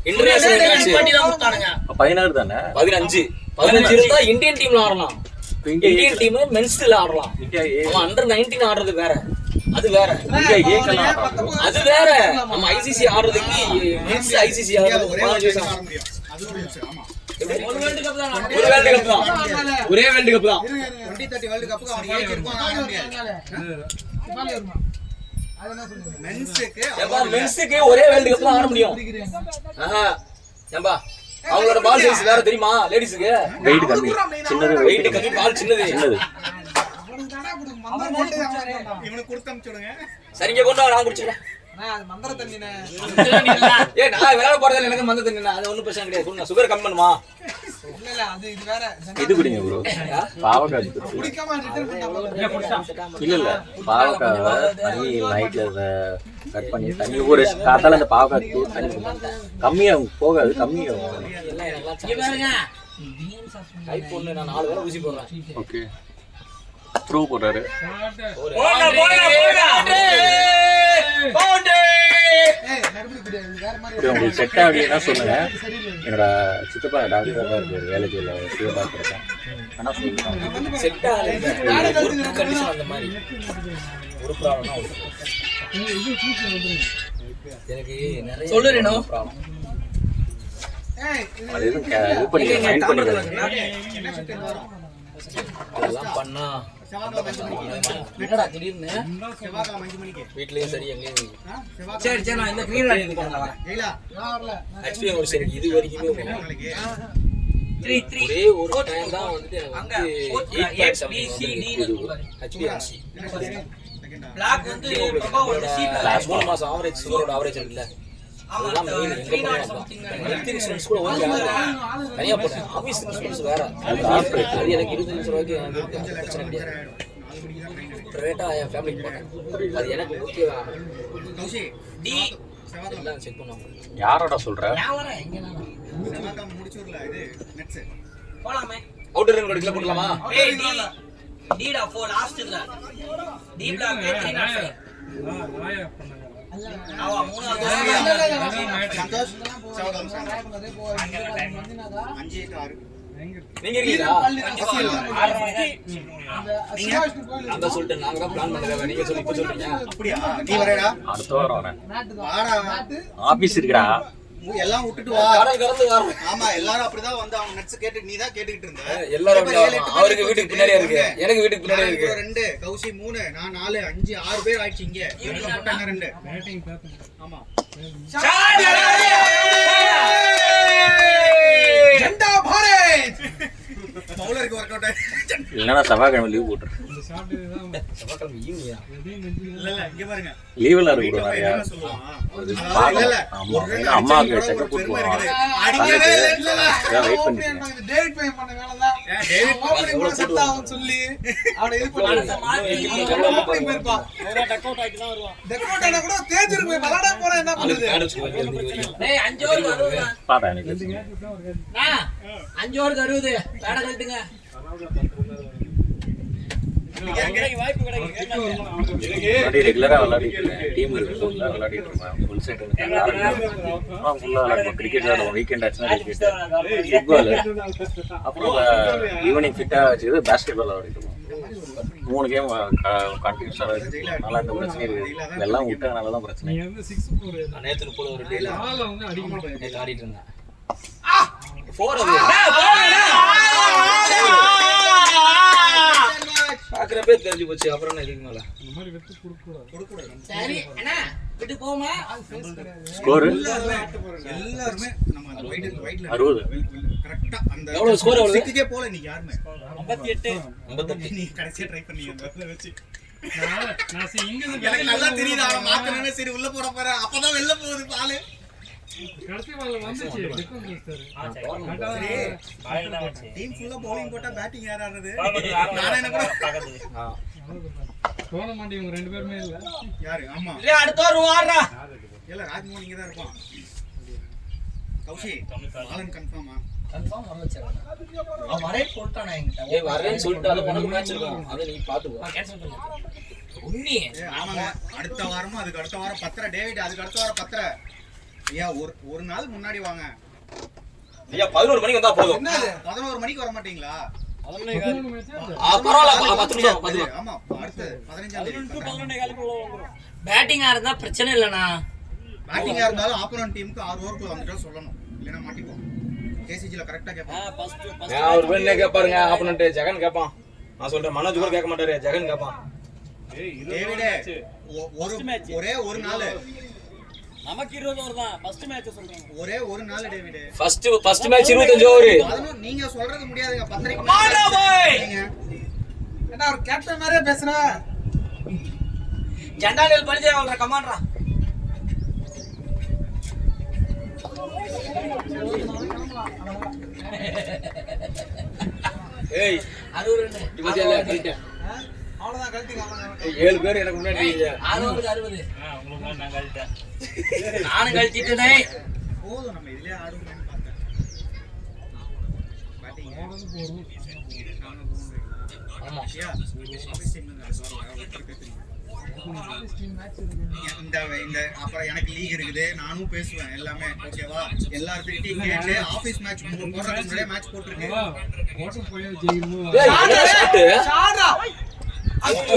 16 தானே. 15 இருந்தா இந்தியன் டீம்ல ஆடலாம். இந்தியன் டீம் மென்ஸ்ல ஆடலாம். இந்தியா அவன் அண்டர் 19 ஆடுறது வேற. அது வேற. இந்தியா ஏக்கெல்லாம் அது வேற. நம்ம ஐசிசி ஆடுறதுக்கு மென்ஸ் ஐசிசி ஆடுறதுக்கு 15 வயசு ஆகும். அது ஒரு விஷயம். ஆமா. ஒரே வேர்ல்ட் கப் தான். 2030 வேர்ல்ட் கப்புக்கு அவன் ஏஜ் இருக்கும் ஆட முடியாது. மென்ஸுக்கு ஒரே வேர்ல்ட் கப் தான் ஆட முடியும். ஏம்பா அவங்களோட பால் சைஸ் வேற தெரியுமா? லேடிஸ்க்கு வெயிட் கம்மி. சின்னது வெயிட் கம்மி, பால் சின்னது. இவனுக்கு கொடுத்து அனுப்பிச்சுடுங்க. சரிங்க கொண்டு வா, நான் குடிச்சுக்கிறேன். மந்திர தண்ணினே. ஏ நான் விளையாட போறதுல எனக்கு மந்த தண்ணி அது ஒன்றும் பிரச்சனை கிடையாது. நான் சுகர் கம்மி பண்ணுமா? இது குடிங்க ப்ரோ. பாவக்காய் இல்ல பாவக்காவை தண்ணி நைட்ல கட் பண்ணி தண்ணி ஒரு காத்தால அந்த பாவக்காய் தூள் தண்ணி கம்மியா போகாது. கம்மியாகும். டைப் ஒன்று நான் 4 வேளை ஊசி போடுறேன். ஓகே த்ரூ போட்டாரு. உங்களுக்கு செட் ஆகலைன்னா சொல்லுங்க. என்னோட சித்தப்பா டாக்டர் தான் இருக்கு வேலைக்கு பார்த்துருக்கேன். ஆனால் சொல்லுங்க செட் ஆகலை கண்டிஷன் அந்த மாதிரி ஒரு ப்ராப்ளம் எனக்கு நிறைய சொல்லுறேனோ ப்ராப்ளம். அது எதுவும் இது பண்ணி ஃபைன் பண்ணிடுறாங்க. அதெல்லாம் பண்ணா என்னடா திடீர்னு வீட்லயும் சரி எங்கேயும் சரி நான் இந்த கிரீன் ஆக்சுவலி ஒரு சரி இது வரைக்குமே ஒரே ஒரு டைம் தான் வந்துட்டு எனக்கு வந்து 8.7 பிளாக் வந்து 3 மாசம் ஆவரேஜ் சுகரோட ஆவரேஜ் இருக்குல்ல அதெல்லாம் மெயின் எங்க போறோம் ஹெல்த் இன்சூரன்ஸ் கூட ஓகே தனியா போட்டேன். ஆபீஸ் இன்சூரன்ஸ் வேற அது எனக்கு 25 ரூபாய்க்கு பிரச்சனை கிடையாது. பிரைவேட்டா என் ஃபேமிலிக்கு போட்டேன். அது எனக்கு ஓகே டி எல்லாம் செக் பண்ணுவாங்க. யாரோட சொல்ற? அவுட்டர் ரிங் கடில போடலாமா? ஏய் டி டா 4 லாஸ்ட் இதுல டி பிளாக் 305 ஆவா 3 சந்தோஷ் 5-8-6 நீங்க இருக்கீங்களா? அந்த சொல்லிட்டு நாங்க தான் பிளான் பண்ணல. நீங்க சொல்லி இப்ப சொல்றீங்க. அப்படியா? நீ வரடா. அடுத்த வாரம் வரேன். வாடா. ஆபீஸ் இருக்குடா. எல்லாம் விட்டுட்டு வா. கடல் கடந்து வர. ஆமா எல்லாரும் அப்படிதான் வந்து அவங்க நட்ஸ் கேட்டு நீ தான் கேட்டுக்கிட்டு இருந்த. எல்லாரும் அவருக்கு வீட்டுக்கு பின்னாடியே இருக்கு. எனக்கு வீட்டுக்கு பின்னாடியே இருக்கு. 2 கௌசி 3 நான் 4 5 6 பேர் ஆயிடுச்சு இங்க. இவங்க போட்டாங்க 2. ஆமா. ஜெண்டா பாரத். பவுலருக்கு வொர்க் அவுட் இல்லனா செவ்வாய்க்கிழமை லீவ் போட்டுறேன். செவ்வாய்க்கிழமை ஈவினிங்கா? இல்ல இங்க பாருங்க. லீவ்ல இருக்கு நிறைய. இல்ல அம்மாக்கு செக்கப் போட்டு அடிக்கவே இல்ல. வெயிட் பண்ணி டேவிட் பை பண்ண வேலை தான். டேவிட் ஓப்பனிங் கூட செட் ஆகும் சொல்லி அவனை இது பண்ணி ஓப்பனிங் போயிருப்பான். டெக்கோட் ஆனா கூட தேஞ்சிருக்கு போய் விளையாட போனா என்ன பண்ணுது? டேய் 5 ஓவர் 60 பார்த்தா எனக்கு நா 5 ஓவர் 60 பேட கழட்டுங்க. ரெகுலரா விளையாடிட்டு டீம் இருக்கு விளையாடிட்டு இருப்பேன் ஃபுல் செட் ஃபுல்லா விளையாடுவோம் கிரிக்கெட் விளையாடுவோம் வீக்கெண்ட் ஆச்சுன்னா கிரிக்கெட் ஃபுட்பால் அப்புறம் ஈவினிங் ஃபிட்டாக வச்சுக்கிது பேஸ்கெட் பால் விளையாடிட்டு 3 கேம் கண்டினியூஸாக நல்லா இந்த பிரச்சனை இருக்குது இதெல்லாம் விட்டதுனால தான் பிரச்சனை நேற்று 30 ஒரு டேல வந்து அடிக்க நேற்று ஆடிட்டு இருந்தேன் 4 பாக்குற பேர் தெரிஞ்சு போச்சு அப்புறம் என்ன இதுக்கு மேல இந்த மாதிரி வெத்து கொடுக்க கூடாது. சரி அண்ணா விட்டு போமா. ஸ்கோர் எல்லாருமே நம்ம அந்த வைட்ல 60 கரெக்ட்டா அந்த எவ்வளவு ஸ்கோர் எவ்வளவு? சிக்ஸே போல நீங்க யாருமே 58 நீ கடைசியா ட்ரை பண்ணீங்க அந்த வச்சு நான் சரி இங்க இருந்து எனக்கு நல்லா தெரியுது அவன் மாத்தனவே சரி உள்ள போற பாரு அப்பதான் வெளில போகுது பால் கடைசி பால் வந்துச்சு டிஃபன் மிஸ்டர் டீம் ஃபுல்லா bowling போட்டா பேட்டிங் யார் ஆடுறது நாராயண கூட டோர்னமெண்ட் இவங்க 2 பேருமே இல்ல யாரு ஆமா இல்ல அடுத்த ஓவர் வாடா. இல்ல ராஜ்மோகன் இங்க தான் இருப்பான் கௌஷி ஆலன் கன்ஃபார்மா கன்ஃபார்ம் வர வச்சிரலாம். அவன் வரே போட்டானே என்கிட்ட. ஏய் வரேன்னு சொல்லிட்டு அது உனக்கு மேட்ச் இருக்கும் அதை நீ பாத்துக்கோ. கேன்சல் பண்ணு. உன்னி ஆமாங்க அடுத்த வாரமும் அதுக்கு அடுத்த வாரம் 10 டேவிட் அதுக்கு அடுத்த வாரம் 10 ஐயா ஒரு நாள் முன்னாடி வாங்க ஐயா 11 மணிக்கு வந்தா போதும். 11 மணிக்கு வர மாட்டீங்களா பரவாயில்ல 10 நிமிஷம் 10 ஆமா அடுத்து 15 பேட்டிங்கா இருந்தா பிரச்சனை இல்லனா. பேட்டிங்கா இருந்தாலும் ஆப்போனன்ட் டீமுக்கு 6 ஓவருக்குள்ள வந்துட்டா சொல்லணும் இல்லனா மாட்டிப்போம் கேசிஜில கரெக்ட்டா கேட்பாங்க நான் ஒரு வேணே கேட்பாருங்க ஆப்போனன்ட் ஜெகன் கேட்பான். நான் சொல்றேன் மனோஜ் கூட கேட்க மாட்டாரு ஜெகன் கேட்பான். டேவிட் ஒரே ஒரு நாள் நமக்கு 20 ஓவர் தான் ஃபர்ஸ்ட் மேட்ச் சொல்றேன். ஒரே ஒரு நாள் டேவிட் ஃபர்ஸ்ட் மேட்ச் 25 ஓவர். அதுவும் நீங்க சொல்றது முடியாதுங்க 10:30 மாடா பாய். என்ன ஒரு கேப்டன் மாதிரியே பேசுற? ஜெண்டாலில் பலிஜே வல்ற கமாண்டரா. ஏய் 60 ரன். இவஜெல்ல கரெக்ட். அவ்வளவுதான் கழட்டிங்க அவ்வளவுதான். 7 பேர் எனக்கு முன்னாடி இருக்கீங்க. 6 ஓவர் 60. உங்களுக்கு நான் கழிட்டேன். நானும் கழிச்சிட்டேனே. போதும் நம்ம இதுலயே ஆடுவோம்னு பார்த்தேன் பேட்டிங் ஆமா. யா ஆபீஸ் டீம் இந்த அப்புறம் எனக்கு லீக் இருக்குது நானும் பேசுவேன் எல்லாமே ஓகேவா எல்லார்கிட்டயும் கேட்டு ஆபீஸ் மேட்ச் போடுறதுக்கு முன்னாடியே மேட்ச் போட்டுருக்கேன் ஓட்டம் போய் ஜெயிக்கணும். ஏய் என்ன ஷாட்? ஷாடா. அவுட்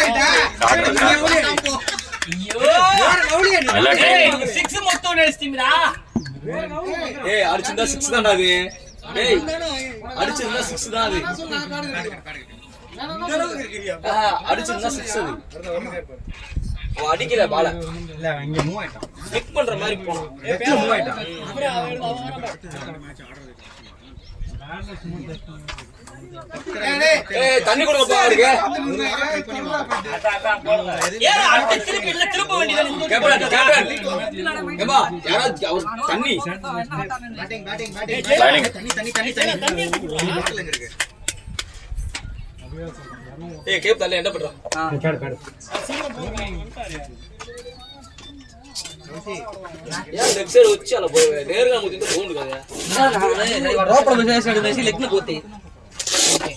ஆயிட்டா. ஐயோ. ஏய் 6 மொத்தம் அடிச்சிட்டீங்கடா. ஏய் அடிச்சிருந்தா 6 தான்டா அது. ஏய் அடிச்சிருந்தா 6 தான் அது. அடிச்சிருந்தா 6 அது. அவன் அடிக்கல பால. இல்ல இங்க மூவ் ஆயிட்டான் கிக் பண்ற மாதிரி போனான். லெஃப்ட்ல மூவ் ஆயிட்டான் ஏய் தண்ணி கொடுங்கப்பா அவருக்கு. ஏய் அடுத்து திருப்பி இல்ல திருப்ப வேண்டியது. Captain captain. ஏம்பா யாராவது அவர் தண்ணி. பேட்டிங் பேட்டிங் பேட்டிங் தண்ணி பாட்டில் எங்க இருக்கு ஏய் கேப் தள்ள என்ன பண்றான்? यार लेग साइड వచ్చాల పోవే నేరుగా ముద్దింటే బాగుండు కదా రోపడ మెసేజ్ మెసేజ్ లెగ్ ని పోతే ఓకే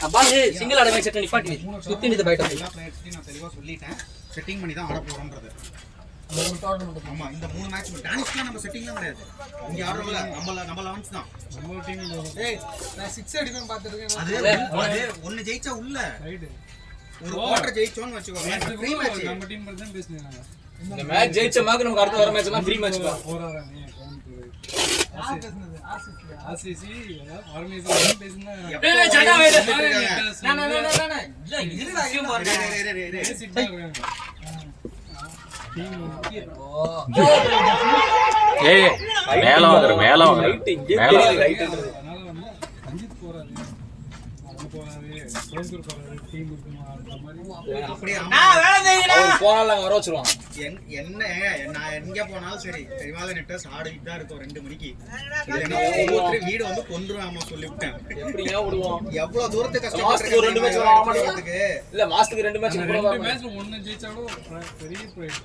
అబ్బా సింగిల్ ఆడ మ్యాచ్ అట్లా నిపాటి సుత్తింది బయట எல்லா பிளேயர்ஸ்டையும் நான் தெளிவா சொல்லிட்டேன் செட்டிங் பண்ணி தான் ஆட போறோம்ன்றது ஆமா இந்த 3 மேட்ச் டானிஷ்லாம் நம்ம செட்டிங்லாம் கிடையாது இங்க ஆடுறோம்ல நம்ம 11s தான் நம்ம டீம் ஏய் நான் 6 அடிப்பேன் பாத்துட்டேன். அது ஒன்னு ஜெயிச்சா உள்ள ரைட் ஒரு குவார்டர் ஜெயிச்சோன்னு வெச்சுக்கோங்க ஃப்ரீ மேட்ச் நம்ம டீம் பத்தி தான் பேசுனீங்க. இந்த மேட்ச் ஜெயிச்ச மாதிரி நமக்கு அடுத்த வர மேட்ச் எல்லாம் ஃப்ரீ மேட்ச் பா போறானே ஆர்சிசி ஆர்மிஸ் பேசுனா ஏய் ஜடா வேற நான் இல்ல இதுடா கேம் பாருங்க. ஏய் மேல வாங்குற ரைட் இங்கே தெரியல ரைட்ன்றது அதனால வந்து ரஞ்சித் போறாரு. அவன் போறாரு. கோயம்புத்தூர் போறது டீம் இருக்குமா அந்த மாதிரி அப்படியே அவர் போனாலும் அங்க வர வச்சிருவான். நான் எங்க போனாலும் சரி பெரியவாத நெட்டஸ் ஆடிட்டு தான் இருக்கும் 2 மணிக்கு. இல்லைன்னா ஒவ்வொருத்தரும் வீடு வந்து கொண்டுருவாம சொல்லிவிட்டேன். எப்படிங்க விடுவோம்? எவ்வளவு தூரத்துக்கு மாசத்துக்கு ஒரு 2 மேட்ச் கஷ்டப்பட்டு இல்ல மாசத்துக்கு 2 மேட்ச் கூட 2 மேட்ச்ல 1 ஜெயிச்சாலும் பெரிய பிரைஸ்.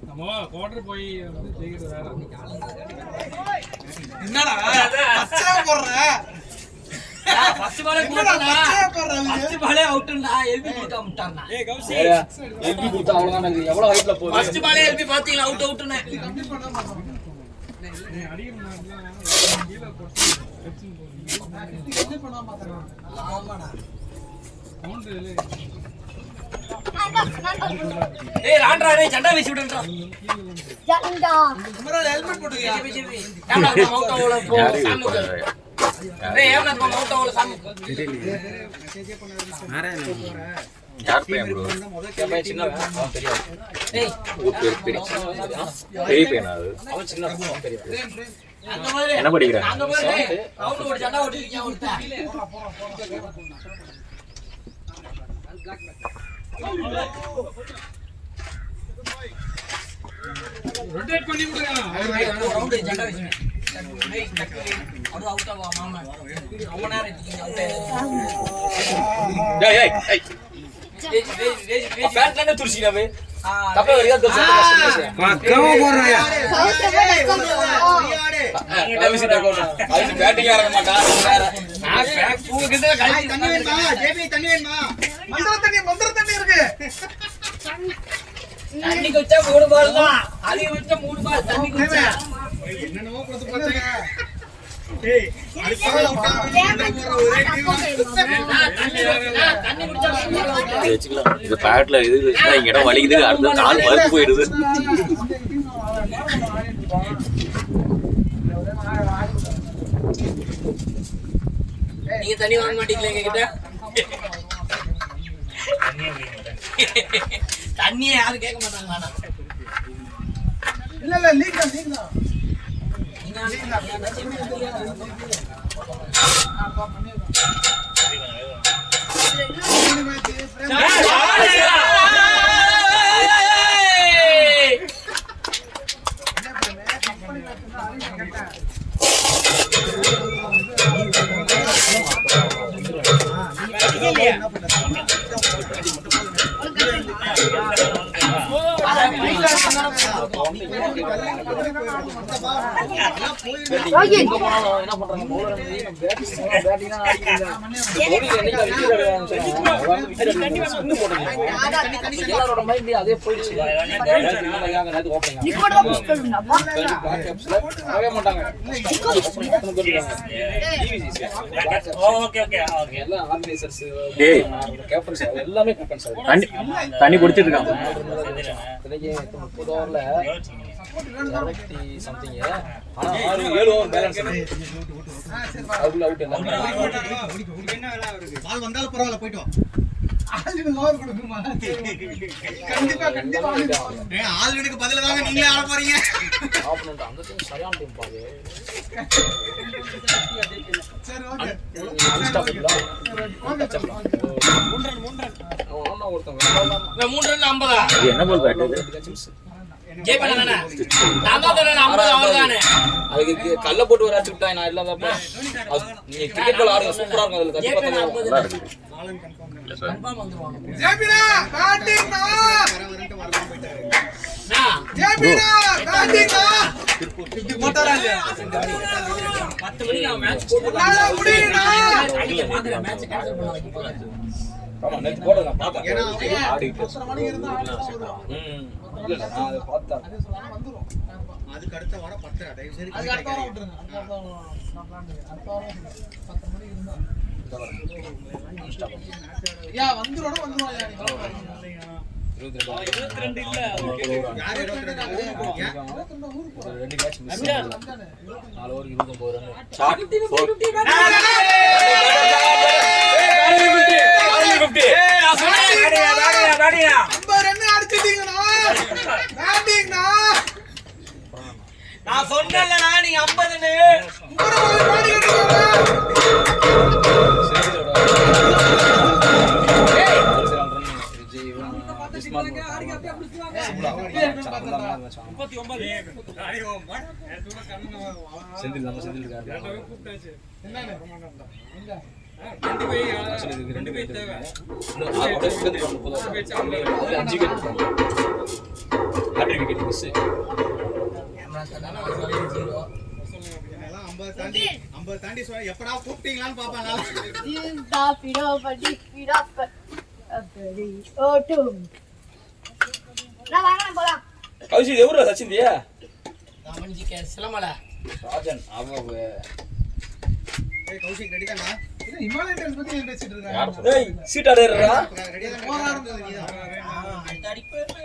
நம்ம குவார்டர் போய் வந்து ஜெயிக்கிறது வேற. என்னடா பச்சை போடுற ஃபர்ஸ்ட் பாலே போட்டானா ஃபர்ஸ்ட் பாலே அவுட்னா எல்பி கொடுக்க விட்டானா ஏய் கௌசி எல்பி கொடுத்தா அவ்வளவுதான். எனக்கு எவ்வளவு ஹைட்ல போகுது. ஃபர்ஸ்ட் பாலே எல்பி பாத்தீங்களா அவுட் அவுட்னு நீ அடிக்கிற மாதிரிலாம் கீழே போட்டு வெச்சிங் போறீங்க. என்ன பண்ணாம மாட்டறான் ஆமாடா கவுண்டர்ல ஏய் ராண்ட்ரா டேய் சண்டா வீசி விடுறா நம்மள ஹெல்மெட் போட்டுக்கியா கேமரா மவுண்ட் ஓல போ யாரு சாமு போறாரு? டேய் ஏவன மவுண்ட் ஓல சாமு மெசேஜே பண்ணாரு. யார் பையன் ப்ரோ? என் சின்னவன் அவன் பெரியவன். டேய் பெரிய பையனா அது? அவன் சின்னவன் அவன் பெரியவன். அங்க பாரு என்ன படிக்கிறான்? அங்க பாரு அவுட் ஒரு சண்டா ஓட்டிருக்கியா ஒருத்த ரொட்டேட் பண்ணி விடுங்க. ரவுண்ட் சண்டா வீசி டேய் டக்கு அது அவுட் ஆவா மாமா ரொம்ப நேரம் இருக்கீங்க அவுட் டேய் ஏய் ஏய் டேய் பேட்லனே துர்சினாவே. தப்பே வரியா துர்சி. பக்கமா போறாயா? ஐவிசி டக்கோடா. ஐவிசி பேட்டிங் ஆட மாட்டான். நான் பேக் பூ கிட்ட கழட்டி தண்ணி வேணுமா? ஜேபி தண்ணி வேணுமா? மந்திர தண்ணி இருக்கு தண்ணி குச்சா 3 பால் தான் அதிக வச்சா 3 பால் தண்ணி குச்சா என்னென்னவோ கொடுத்து பார்த்தேங்க. ஏய் அடுத்த ஒரே டீம் தண்ணி குச்சா இது வச்சுக்கலாம். இது பேட்ல இது வச்சுனா இங்க இடம் வலிக்குது, அடுத்த கால் மறுத்து போயிடுது. நீங்க தண்ணி வாங்க மாட்டீங்களா எங்க கிட்ட தண்ணியே யாரும் கேட்க மாட்டாங்க ஆனா இல்ல லீக் தான் எங்க போனாலும் என்ன பண்றாங்க? பவுலர் பேட்டிங் தான் ஆடிக்கிறாங்க. பவுலிங் என்னைக்கு விக்கெட் அடிக்கிறாங்கன்னு சொன்னாங்க. அவங்க விக்கெட் அடிக்கிறாங்க. ஸ்பின் போடுறாங்க. எல்லாரோட மைண்ட் அதே போயிடுச்சு. நேத்து ஓப்பனிங் வரவே மாட்டாங்க. ஓகே ஓகே ஓகே எல்லாம் ஆர்கனைசர்ஸ், டேய் கேப்டன்ஸ் எல்லாமே கேப்டன்ஸ். தண்ணி குடிச்சிட்டு இருக்கான். இன்னைக்கு 30 ஓவர்ல 200 சம்திங். ஆனா 6-7 ஓவர் பேலன்ஸ். அதுக்குள்ள அவுட் எல்லாம். பால் வந்தாலும் பரவாயில்ல போயிட்டு வா. ஓவர் கொடுக்குமா கண்டிப்பா ஆல்ரெடிக்கு பதிலா தாங்க நீங்களே ஆட போறீங்க. ஆப்போனன்ட் அந்த டீம் சரியான டீம் பாரு. சரி ஓகே இவன் 3 ரன் 50 இது என்ன பால் பேட் இது? ஜெய் பண்ணானே நான் தான் தரேன் 50 அவ்வளவுதானே அதுக்கு கல்ல போட்டு வர அடிச்சுட்டாய். நான் இல்லாதப்ப நீ கிரிக்கெட் பால் ஆடுங்க, சூப்பரா இருக்கும். அதுல ஜெய் பண்ண 50 நல்லா இருக்கு. கன்ஃபார்ம் வந்துருவாங்க ஜேபினா பேட்டிங் நா வரவரன்ட்டு வரலாம் போயிட்டாரு. நான் ஜேபினா பேட்டிங் நா இப்படி போட்டாரா இல்லையா 10 மணிக்கு நான் மேட்ச் போட்டு நாளை முடியுனா அடிக்க பாக்குற மேட்ச் கேன்சல் பண்ண வைக்க போறேன் ஆமா நேத்து போடுங்க நான் பார்த்தேன். ஏன்னா அவன் ஆடிட்டு மணி இருந்தா இல்ல நான் அதை பார்த்தேன். வந்துரும் அதுக்கு அடுத்த வாரம் 10 தயவு செய்து அதுக்கு அடுத்த வாரம் விட்டுருங்க அடுத்த வாரம் நான் பிளான் பண்ணி அடுத்த வாரம் 10 மணிக்கு இருந்தா யா வந்துரும் யா நீங்க 22 இல்ல. யார் 22 ஏன் 22 ஊருக்கு போறேன் 2 match miss. 4 over 29 run. Shot 4 50 run அடிச்சிட்டீங்கனா பேட்டிங்னா நான் சொன்னேன்ல நீங்க 50 ன்னு ஒரு பாடி கட்டுங்க எப்படா கூப்பிட்டீங்களான்னு பாப்பாங்க. கௌசி எவ்வளோ சச்சிந்தியா சிலமலை ராஜன் கௌஷிக் ரெடி தானா? இமாலயன் டைல்ஸ் பத்தி ஏன் பேசிட்டு இருக்காங்க? ஏய் சீட் ஆடுறா ரெடி தானே? போராடுறது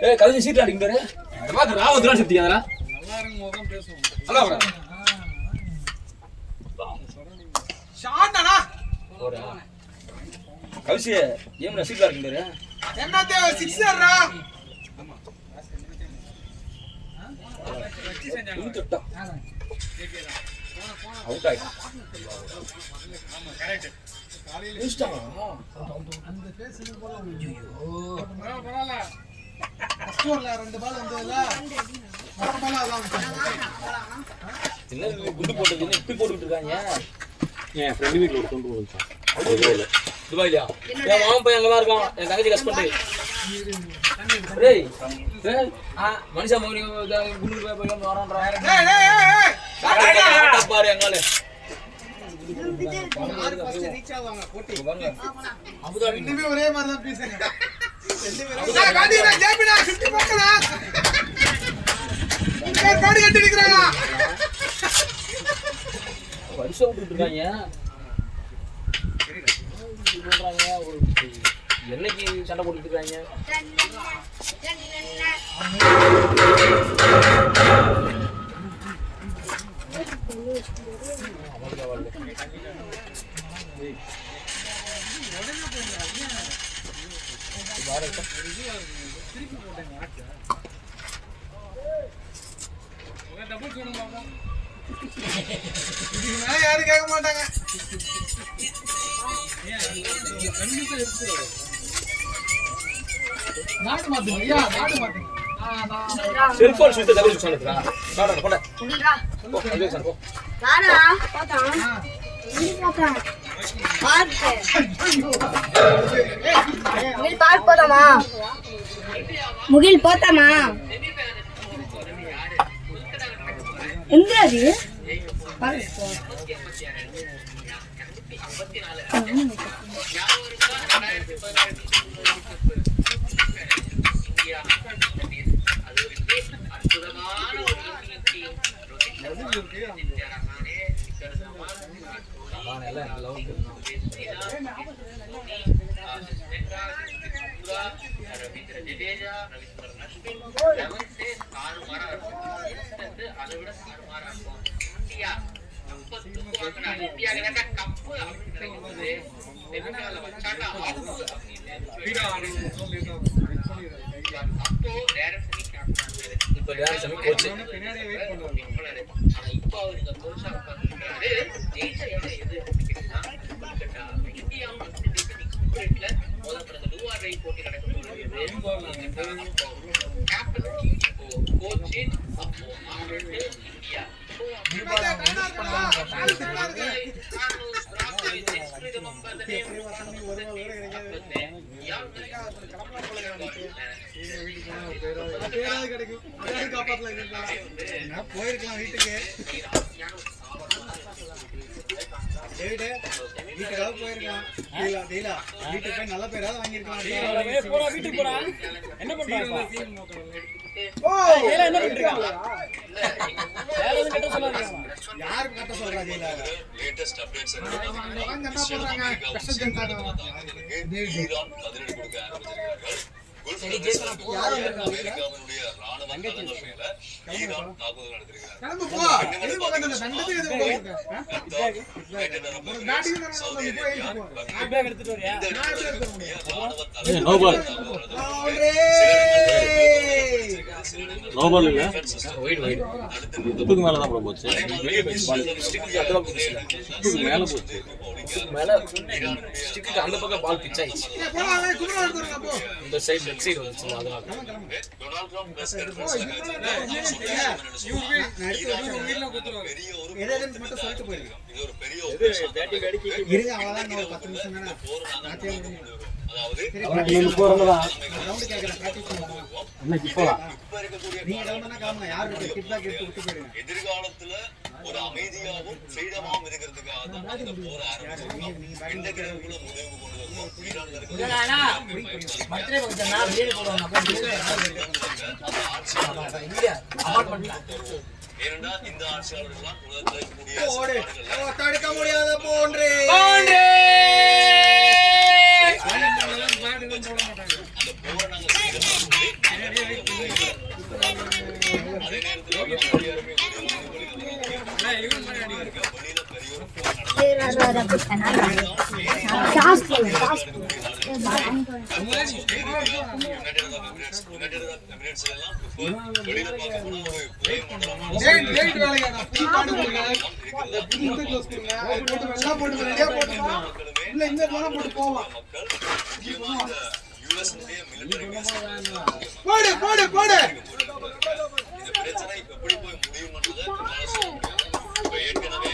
ஏய் கௌசி சீட் ஆடிங்க பாரு இந்த மாதிரி ராவதுரா சத்தியா அதெல்லாம் நல்லா இருக்கும் போது தான் பேசுவோம். நல்லா வர ஷாட்டனா போடா கௌசி ஏம்னா சீட் ஆடிங்க பாரு என்னதே சிக்ஸர்ரா தொட்டா அவுட் ஆயிட்டா அந்த பேஸ் இது போல பரவாயில்ல ஸ்கோர்ல 2 பால் வந்ததுல பால் அதான் என்ன குண்டு போட்டது என்ன இப்படி போட்டுட்டு இருக்காங்க என் ஃப்ரெண்டு வீட்டில் ஒரு கொண்டு போகுது துபாயிலயா என் மாமன் பையன் அங்கதான் இருக்கான் என் தங்கச்சி ஹஸ்பண்ட் டேய் மனுஷா மௌனி குண்டு போய் வரான்டா பாரு எங்கால ரீச் ஆவாங்க போட்டி. ரெண்டுமே ஒரே மாதிரி தான் பேசுங்க. நான் காட்டினா ஜேபினா சுத்தி போக்கடா. இங்க காடி கட்டி நிக்கறாங்க. வருஷம் விட்டுட்டு இருக்காங்க என்னைக்கு சண்டை போட்டுட்டு இருக்காங்க இதுக்கு மேல யாரும் கேட்க மாட்டாங்க. நாட்டு மாத்துங்க ஐயா, நாட்டு மாத்துங்க. செல்போன் சுத்த தலை சுத்தறா சாடா போடா போ அதே சார் போ நானா போட்டான் நீ போட்டான் பாத்து முகில் பாத்து போதாமா முகில் போதாமா எங்கடி இப்ப டேரக்ட் கோச் பின்னாடியே வெயிட் பண்ணுவாங்க. ஆனா இப்போ அவருக்கு தோஷா உட்கார்ந்துருக்காரு. ஜெயிச்ச இடம் எது அப்படின்னா இந்தியா கிரிக்கெட்ல முதல் பிறந்த லூஆர் ரைட் போட்டி நடக்க போறது கேப்டன் கோச் அப்போ இந்தியா போயிருக்கலாம் வீட்டுக்கு. வீட்டுக்காக போயிருக்கலாம். வீட்டுக்கு போய் நல்ல பேராவது வாங்கிருக்கலாம். வீட்டுக்கு போறா என்ன பண்றாங்க யாருக்கு கட்ட சொல்றா ஜெயிலா? லேட்டஸ்ட் அப்டேட்ஸ் என்ன பண்றாங்க? ஸ்பெஷல் ஜென்டாங்க. ஈரான் பதிலடி கொடுக்க ஆரம்பிச்சிருக்கார்கள். அமெரிக்காவினுடைய ராணுவ தளங்கள் மேல ஈரான் தாக்குதல் நடத்திருக்கிறார். கிளம்பு போ. எது போகாத தண்டத்துக்கு எது போகாத. எடுத்துட்டு வரியா? ராணுவ தளங்கள் நோ பால் இல்ல ஒயிட் ஒயிட் துப்புக்கு மேல தான் போச்சு வெளியே போய் பால் ஸ்டிக்கு அதெல்லாம் போச்சு துப்புக்கு மேல போச்சு மேல ஸ்டிக்கு அந்த பக்கம் பால் பிச் ஆயிடுச்சு இந்த சைடு லெஃப்ட் சைடு வந்துச்சு அதனால டொனால்ட் ட்ரம்ப் பிரஸ் மட்டும் சொல்லிட்டு போயிருங்க. இது ஒரு பெரிய இருங்க, அவ்வளவுதான். இன்னும் ஒரு 10 நிமிஷம் தானே. அதாவது ரவுண்டு கேட்கறேன், practice பண்ணுவோம். இப்ப இருக்கக்கூடிய நீங்க கிளம்புனா கிளம்புங்க. யாரு feedback எடுத்து விட்டு போயிடுங்க. எதிர்காலத்துல ஒரு அமைதியாகவும் ஃப்ரீடமாவும் இருக்கிறதுக்காக தான் இந்த போர் ஆரம்பிச்சிருக்கோம். இந்த கிழமைக்குள்ள முடிவுக்கு கொண்டு வருவோம். ஈரான்ல இருக்கிற ஏனென்றா இந்த ஆட்சியாளர்கள்லாம் உலகத்தில் இருக்கக்கூடிய தடுக்க முடியாத போன்றே அந்த போரை நாங்க செய்யறோம். அதே நேரத்தில் வெளியில பெரிய ஒரு பிரச்சனை எப்படி போய் முடியும்ன்றதை ஏற்கனவே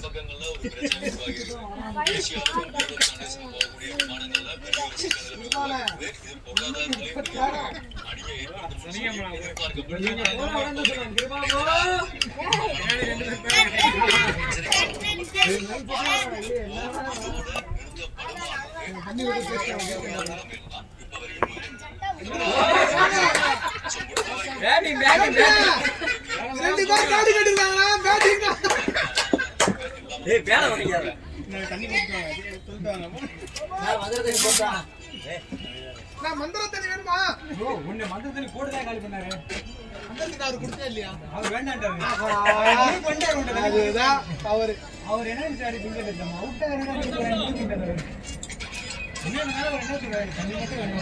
பக்கங்கள்ல ஒரு பிரச்சனை உருவாகி ஏசியாவில் போகக்கூடிய விமானங்கள்ல பெரிய ஒரு சிக்கல் இது பொருளாதாரத்திலே அடியை ஏற்படுத்தும் மந்திரத்தண்ணி வேணுமா? உன்னை மந்திரத்தண்ணி போட்டுதான் காலி பண்ணாரு. மந்திரத்துக்கு அவர் கொடுத்தா இல்லையா? அவர் வேண்டாம். அதுதான் அவர் என்ன சார் அவுட்டா என்ன சொல்றாரு? தண்ணி மட்டும் வேணும்.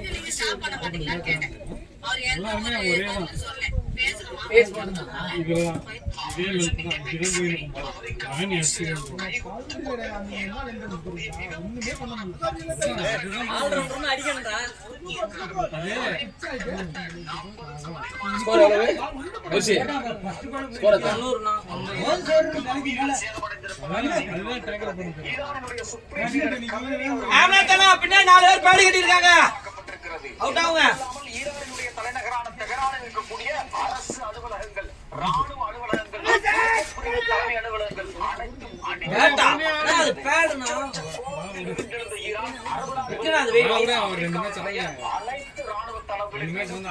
பின்னாடி 4 பேர் பாடி கட்டி இருக்காங்க. அவுட் ஆகுங்க. ஈரானுடைய தலைநகரான தெஹரானில் இருக்கக்கூடிய அரசு அலுவலகங்கள், ராணுவ அலுவலகங்கள், தலைமை அலுவலகங்கள் அனைத்தும் அனைத்து ராணுவ தளபதிகளும்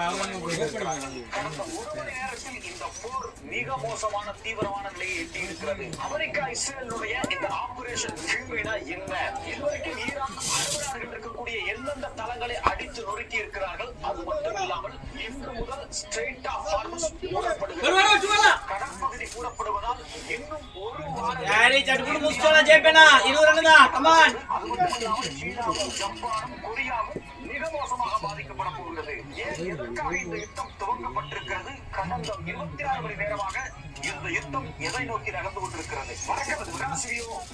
இந்த போர் மிக மோசமான தீவிரமான நிலையை எட்டியிருக்கிறது. அமெரிக்கா இஸ்ரேலுடைய இந்த ஆபரேஷன் ஃபியூரினா என்ன? இதுவரைக்கும் ஈரான் அலுவலகங்கள் இருக்கக்கூடிய எந்தெந்த தளங்களை அடித்து நொறுக்கி இருக்கிறார்கள். அது மட்டும் இல்லாமல் இன்று முதல் ஸ்ட்ரெயிட் ஆஃப் ஹார்மஸ் மூடப்படுகிறது. கடற்பகுதி மூடப்படுவதால் இன்னும் ஒரு வாரம் ஜப்பானும் கொரியாவும் மிக மோசமாக பாதிக்கப்பட போகிறது. எதற்காக இந்த யுத்தம் துவங்கப்பட்டிருக்கிறது? கடந்த 24 மணி நேரமாக இந்த யுத்தம் எதை நோக்கி நடந்து கொண்டிருக்கிறது?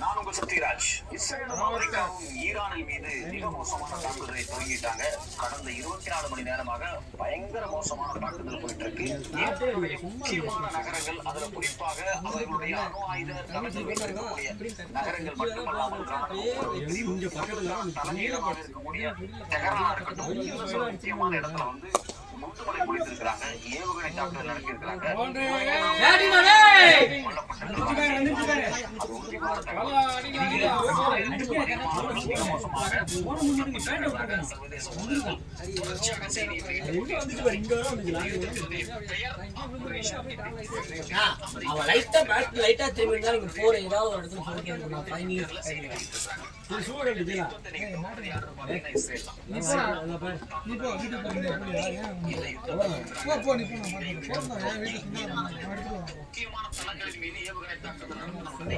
நான் உங்கள் சத்யராஜ். இஸ்ரேலும் அமெரிக்காவும் ஈரானில் மீது மிக மோசமான தாக்குதலை தொடங்கிட்டாங்க. கடந்த 24 மணி நேரமாக பயங்கர மோசமான தாக்குதல் போயிட்டு இருக்கு. ஈரானுடைய முக்கியமான நகரங்கள், அதுல குறிப்பாக அவர்களுடைய அணு ஆயுத தளங்கள் வைத்திருக்கக்கூடிய நகரங்கள் மட்டுமல்லாமல் தலைமையிடமாக இருக்கக்கூடிய தெஹரானா இருக்கட்டும், முக்கியமான இடத்துல வந்து முற்றுமுறை முடித்திருக்கிறாங்க. ஏவுகணை தாக்குதல் நடத்தியிருக்கிறாங்க. அவன் லைட்டா பேட் லைட்டா திரும்பி இருந்தா நீங்க போற ஏதாவது ஒரு இடத்துல போய் கேட்கணும் 5 இயர்ஸ் முக்கியமான தளங்களின் மீது ஏவுகணை தாக்குதல் நடத்தினாங்க.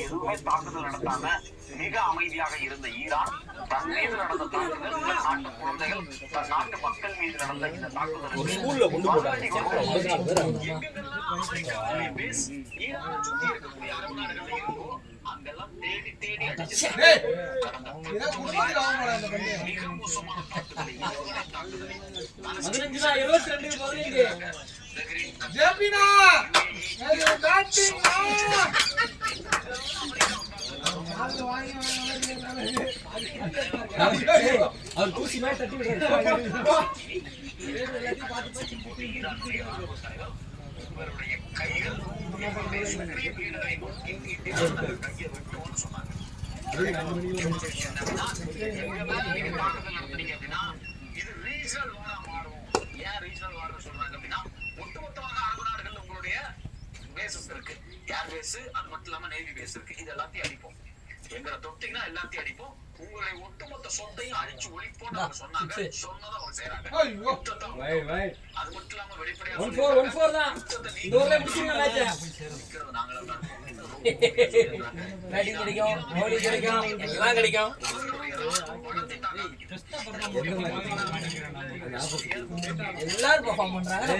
எதுவுமே தாக்குதல் நடத்தாம மிக அமைதியாக இருந்த ஈரான் தன் மீது நடந்த தாக்குதல், தன் நாட்டு குழந்தைகள், தன் நாட்டு மக்கள் மீது நடந்த இந்த தாக்குதல் ஸ்கூல்ல கொண்டு போட்டாங்க ஈரானை சுற்றி இருக்கக்கூடிய அரபு நாடுகள்ல இருந்தோ அங்கெல்லாம் தேடி தேடி அடிச்சு மிக மோசமான தாக்குதலை, ஏவுகணை தாக்குதலை 15 ஜெபினா பேட்டிங் அவர் தூசி மாதிரி தட்டி விடுறாரு இவருடைய கைகள் இஸ்ரேல் வீடுகளை நோக்கி கையை விட்டோம்னு சொன்னாங்க. இது ரீஜனல் வாரா மாறும். ஏன் ரீஜனல் வார் சொல்றாங்க அப்படின்னா, ஒட்டுமொத்தமாக அரபு நாடுகள் உங்களுடைய பேசஸ் இருக்கு, ஏர் பேஸ், அது மட்டும் இல்லாம நேவி பேஸ் இருக்கு. இது எல்லாத்தையும் அடிப்போம். எங்களை தொட்டிங்கன்னா எல்லாத்தையும் அடிப்போம். உங்களுடைய ஒட்டுமொத்த சொத்தையும் அடிச்சு ஒழிப்போம் சொன்னாங்க. சொன்னதை அவங்க செய்யறாங்க. அது மட்டும் இல்லாம வெளிப்படையா தான் இந்த ஊர்ல முடிச்சிருங்க மேட்ச் பேட்டிங் கிடைக்கும், பவுலிங் கிடைக்கும், எல்லாம் கிடைக்கும். எல்லாரும் பெர்ஃபார்ம் பண்றாங்க.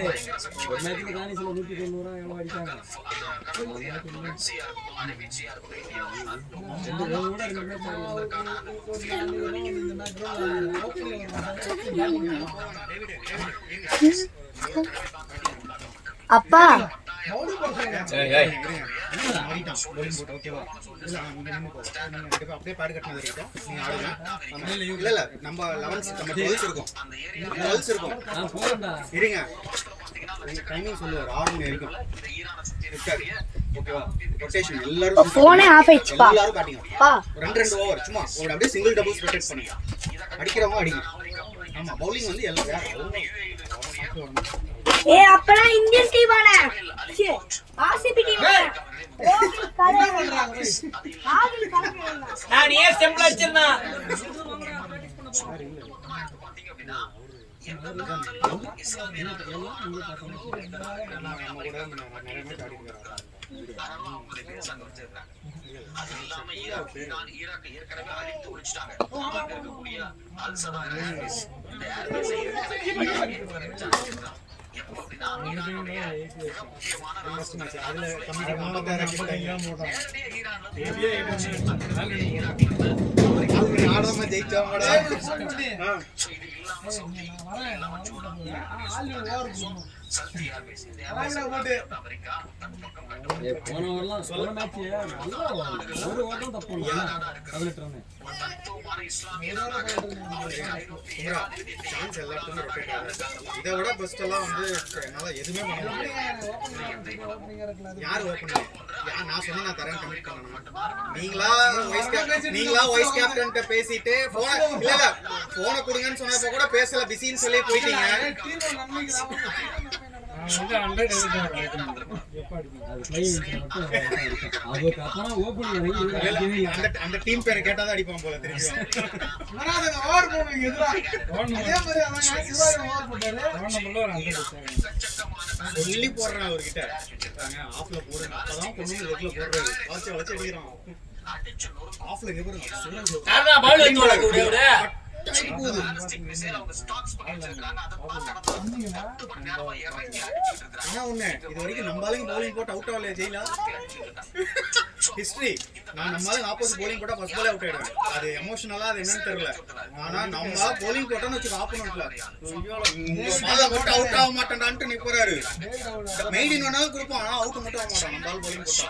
ஒரு மேட்ச்க்கு தானிஸ்ல 190 எவ்வளவு அடிச்சாங்க. அப்பா அப்படியே பாடு கட்டினது இருக்கட்டும். நீங்க ஆடுங்க. இல்ல இல்ல நம்ம 11 நம்ம 12 இருக்கும். 12 இருக்கும். நான் போறேன்டா. இருங்க. டைமிங் சொல்லுவார் 6 மணி வரைக்கும். ஓகேவா? ரொட்டேஷன் எல்லாரும் போனே ஆஃப் ஆயிடுச்சுப்பா. எல்லாரும் பாட்டிங்க. பா 2 ஓவர் சும்மா ஒரு அப்படியே சிங்கிள் டபுள்ஸ் ரொட்டேட் பண்ணுங்க. அடிக்கிறவங்க அடிங்க. ஆமா பவுலிங் வந்து எல்லாம் ஏ அப்பனா இந்தியன் டீம் ஆனே ஆர்சிபி டீம் நான் ஏன் ஸ்டெம்ப்ல அடிச்சேன்னா அது இல்லாம ஈராக்கை ஏற்கனவே அழித்து ஒழிச்சிட்டாங்க. இருக்கக்கூடிய அல் சதா ஏர்பேஸ், இந்த ஏர்பேஸை எப்போ அப்படின்னா ஈரானுடைய மிக முக்கியமான ஆடாம ஜெயிச்சவங்கடா. அமெரிக்கா தன் பக்கம் போன ஓவர்லாம் சொல்ல மேட்ச் நல்லா ஒரு ஓவர் தப்பு பண்ணல 18 ரன். தத்துவமான இஸ்லாமிய சான்ஸ் எல்லாத்துக்கும் ரொட்டேட் ஆகுது. இதை விட பெஸ்ட் எல்லாம் வந்து என்னால எதுவுமே பண்ண முடியல. யார் ஓபன் நான் சொன்னா நான் தரேன் கமிட் பண்ணணும். நீங்களா வைஸ் கேப்டன்ட்ட பேசிட்டு போன் இல்ல இல்ல போனை கொடுங்கன்னு சொன்னப்ப கூட பேசல, பிஸின்னு சொல்லி போயிட்டீங்க. அந்த டீம் பேரை கேட்டாதான் அடிப்பான் போல தெரியும். சொல்லி போடுறேன் அவர்கிட்ட, ஆஃப்ல போடுங்க அப்பதான் பொண்ணு ரெகுல போடுறாரு. வச்சு வச்சு அடிக்கிறான் ஆஃப்ல ஹிஸ்டரி. நான் நம்மளால ஆப்போசிட் போலிங் போட்டா ஃபர்ஸ்ட் பாலே அவுட் ஆயிடுவேன். அது எமோஷனலா அது என்னன்னு தெரியல. ஆனா நம்மளால போலிங் போட்டோன்னு வச்சுக்க ஆப்போனன்ட்ல பால போட்டு அவுட் ஆக மாட்டேன்டான்ட்டு நிப்பறாரு. மெயின் வேணாலும் கொடுப்போம், ஆனா அவுட் மட்டும் ஆக மாட்டான் நம்மளால போலிங் போட்டா.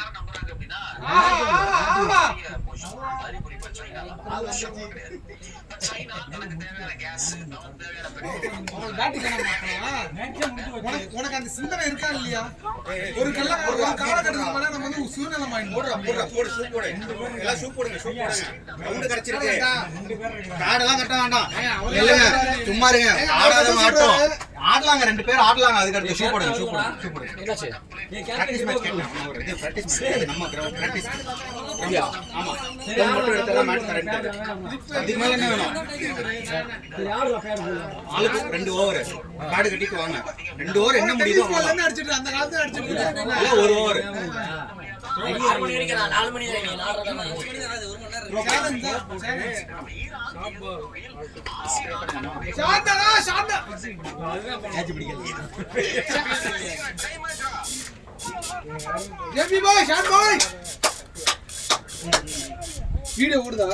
யாரும் நம்புறாங்க அப்படின்னா அறிகுறி இப்ப சைனா சைனா எனக்கு தேவையான கேஸ் நமக்கு தேவையான உனக்கு அந்த சிந்தனை இருக்கா இல்லையா? ஒரு காலகட்டத்துக்கு மேல நம்ம வந்து சூழ்நிலை எல்லாம் சூப் போடுங்க ரவுண்டு கிடைச்சிருக்கு. காடெல்லாம் கட்ட வேண்டாம். இல்லைங்க சும்மா இருங்க. ஆடாத மாட்டோம். ஆடலாங்க 2 பேர் ஆடலாங்க. அதுக்கு அடுத்து ஷூ போடுங்க. என்னாச்சு பிராக்டிஸ் மேட்ச் கேட்கலாம். இது பிராக்டிஸ் மேட்ச் நம்ம கிரவுண்ட் பிராக்டிஸ். அப்படியா? ஆமா. இதெல்லாம் மட்டும் எடுத்தா மேட்ச் கரெக்ட். அதுக்கு மேல என்ன வேணும்? ஆளுக்கு 2 ஓவர். கார்டு கட்டிட்டு வாங்க. 2 ஓவர் என்ன முடியுதோ என்ன அடிச்சிட்டு அந்த காலத்துல அடிச்சிட்டு இல்ல 1 ஓவர். 6 மணி வரைக்கும் 4 மணி வரைக்கும் 4 வீடியோ ஓடுதா?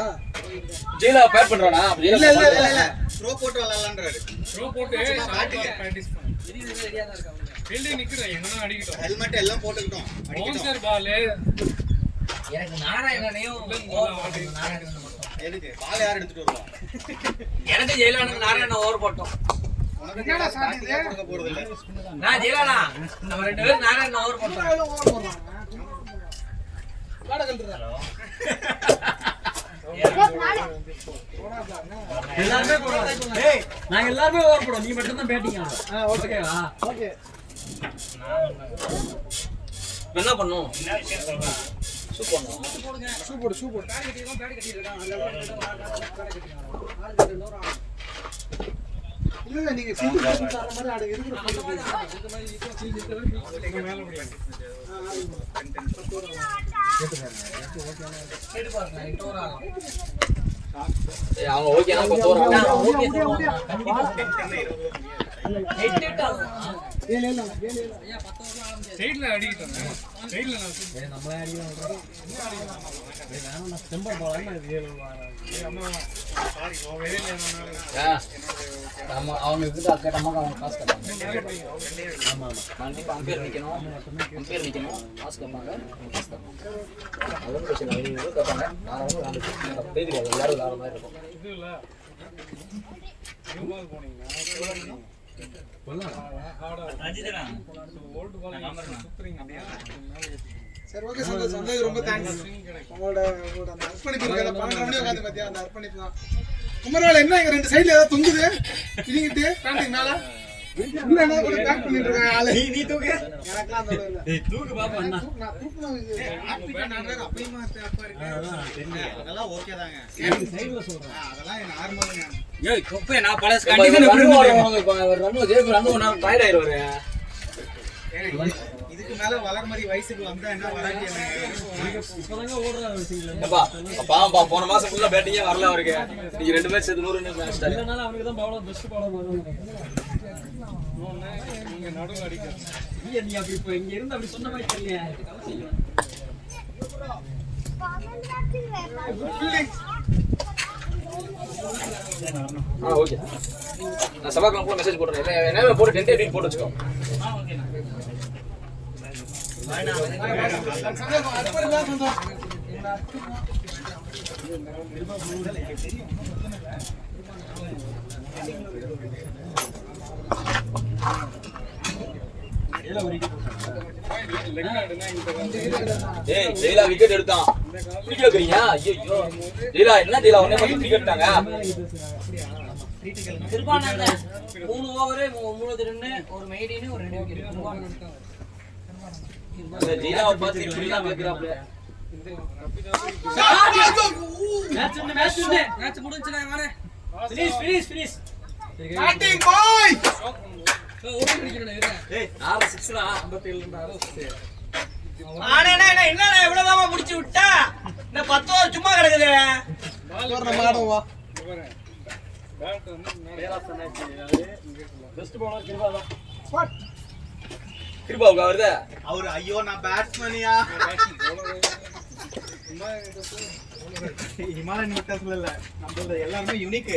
ஜெயிலா பேட் பண்றானா? இல்ல த்ரோ போட்டு விளையாடலாம்ன்றாரு. த்ரோ போட்டு பிராக்டிஸ் பண்ணு. ஃபீல்டிங் நிக்குறேன் எங்கனா அடிக்கட்டும். ஹெல்மெட் எல்லாம் போட்டுக்கிட்டோம். பவுன்சர் பால் எனக்கு நாராயணனையும் எதுக்கு பால் யார் எடுத்துட்டு வருவா? எனக்கு ஜெயலானுக்கு நாராயணன் ஓவர் போட்டோம். என்னடா சாட் இது? கொடுக்க போறது இல்ல. நான் ஜெயலானா நம்ம 2 பேரும் நாராயணன் ஓவர் போட்டோம். நாங்க எல்லாருமே ஓவர் போடுவோம். நீ மட்டும் தான் பேட்டிங் ஆடுற. ஓகேவா? ஓகே. என்ன பண்ணும்? இல்ல நீங்க சிங்கிள் பேட்டிங் தர மாதிரி அட இருக்கிற அவங்க ஓகேனா போறோம். சைடுல அடிக்கட்டும். சைடுல நம்மளே அடிக்கலாம். செம்பர் பால் நம்ம அவங்க கிட்ட கேட்டமாக அவங்க காசு கேட்பாங்க. ஆமா கண்டிப்பா அம்பேர் நிக்கணும். காசு கேட்பாங்க. அதோட பிரச்சனை அவங்க கேட்பாங்க. நான் தெரியாது எல்லாரும் விளாட மாதிரி இருக்கும். இது இல்ல பால் போனீங்கன்னா ஓல்டு பால் சுத்துறீங்க அப்படியே சரி ஓகே சந்தோஷ் ரொம்ப தேங்க்ஸ். உங்களோட அந்த அர்ப்பணிப்பு இருக்கல 12 மணி உட்கார்ந்து பாத்தியா அந்த அர்ப்பணிப்பு தான். குமரவேல் என்ன இங்க 2 சைடுல ஏதோ தொங்குது இடிங்கிட்டு பேண்டிங் மேல இல்ல என்ன கூட பேக் பண்ணிட்டு இருக்காங்க ஆளு. நீ தூக்கு எனக்குலாம் அந்த இல்ல. ஏய் தூக்கு பாப்பா அண்ணா. நான் தூக்குன இது நான்றாக அப்பையுமா அப்பா இருக்கு. அதெல்லாம் ஓகே தாங்க. சைடுல சொல்றேன். அதெல்லாம் நார்மலுங்க. ஏய் கொப்பே நான் பல கண்டிஷன் ரன்னு ஜெயிப்பு ரன்னு ஒண்ணா டயர்ட் ஆயிருவாரு. இதுக்கு மேல வளர்மதி வயசுக்கு வந்தா என்ன வராட்டி என்ன? இப்பதாங்க ஓடுறாரு சிங்கிள். அப்பா போன மாசம் ஃபுல்லா பேட்டிங்கே வரல அவருக்கு. நீங்க 2 மேட்ச் சேர்த்து 100 ரன் மேட்ச் ஸ்டார்ட். இல்லனால அவனுக்கு தான் பவுலர் பெஸ்ட் பவுலர் வருவாங்க. நீங்க நடுவுல அடிக்கணும். நீ அப்படி இப்போ இங்க இருந்து அப்படி சொன்ன மாதிரி தெரியல. ஓகே. நான் சபாக்கு கூட மெசேஜ் போடுறேன். என்ன போட்டு 10 டேட் போட்டு வச்சுக்கோ. சந்தோஷம் அர்ப்பணிப்பு தான் சந்தோஷ். ஏய் ஜெயிலா விக்கெட் எடுத்தான். விக்கெட் எடுக்கறீங்க? ஐயோ ஜெயிலா என்ன ஜெயிலா உன்னை மட்டும் விக்கெட் எடுத்தாங்க. திருப்பானந்தன் 3 ஓவர் 3 ரன் ஒரு மெய்டின் ஒரு 2 விக்கெட் திருப்பானந்தன். ஜெயிலா பார்த்து இப்படிலாம் கேக்குறாப்ல. மேட்ச் முடிஞ்சுனா வாரே. ஃபினிஷ். பேட்டிங் பாய். ஓடி பிடிக்கணும் இரு. ஏய் 4 6 57 என்னடா இவ்வளவுதாமா முடிச்சு விட்டா? இந்த 10 ஓவர் சும்மா கிடக்குது. நம்ம ஆடுவா. பேட் வந்து மேலா சொன்னாச்சு. அது பெஸ்ட் பவுலர் கிருபா தான். ஸ்பாட். கிருபாவுக்கு வருதா? அவரு ஐயோ நான் பேட்ஸ்மேனியா ஹிமாலயன் விட்டாஸ்ல இல்ல நம்மளது எல்லாமே யூனிக்.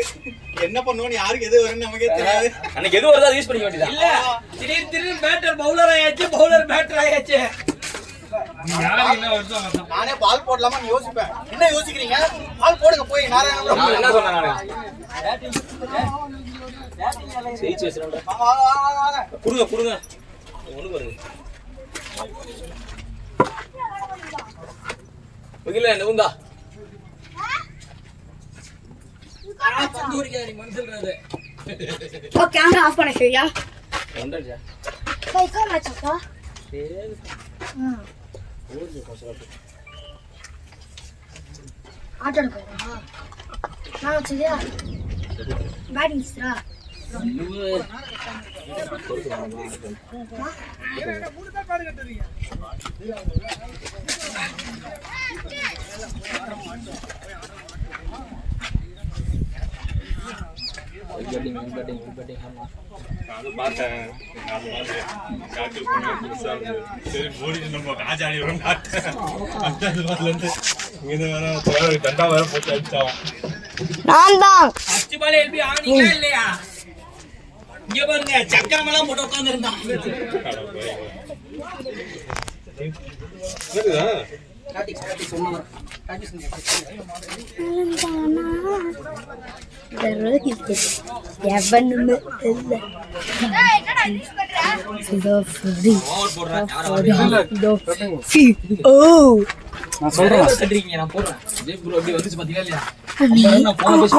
என்ன பண்ணுவோம் யாருக்கு எது வரும்னு நமக்கே தெரியாது. அன்னைக்கு எது வருதோ அதை யூஸ் பண்ணிக்க வேண்டியதா? இல்ல திடீர் பேட்டர் பவுலர் ஆயாச்சு, பவுலர் பேட்டர் ஆயாச்சு. யாரு என்ன வருதோ அவன் நானே பால் போடலாமான்னு யோசிப்பேன். என்ன யோசிக்கிறீங்க? பால் போடுங்க போய் நாராயணன். நான் என்ன சொன்னேன் நானு? ஜெயிச்சு வச்சிருந்தேன். குடுங்க குடுங்க. ஒண்ணு பாருங்க. வகில நவுந்தா. பந்தூரியா நீ மனசுல்றது. ஓ கேமரா ஆஃப் பண்ண சரியா? வந்துடுச்சா? கை கால் வச்சப்பா. சரி. ஓடுது பசங்க. ஆட்டோட போறா. நான் வச்சியா? Batting straw. அது பார்த்தேன் காட்டு பண்ணி சரி போடி நம்ம ராஜாடி வரும் இருந்து இங்க வேற தண்டா வேற போட்டு அடிச்சான். நான் தான். ஃபர்ஸ்ட் பால் எல்பி ஆனீங்களா இல்லையா? இங்க பாருங்க சக்கரமெல்லாம் போட்டு உட்கார்ந்திருந்தான். எவனுமே இல்ல. நான் சொல்றேன் கட்டுறீங்க நான் போடுறேன். ஜெய் ப்ரோ அப்படி வந்துச்சு பாத்தீங்களா இல்லையா? நான் போன பேசி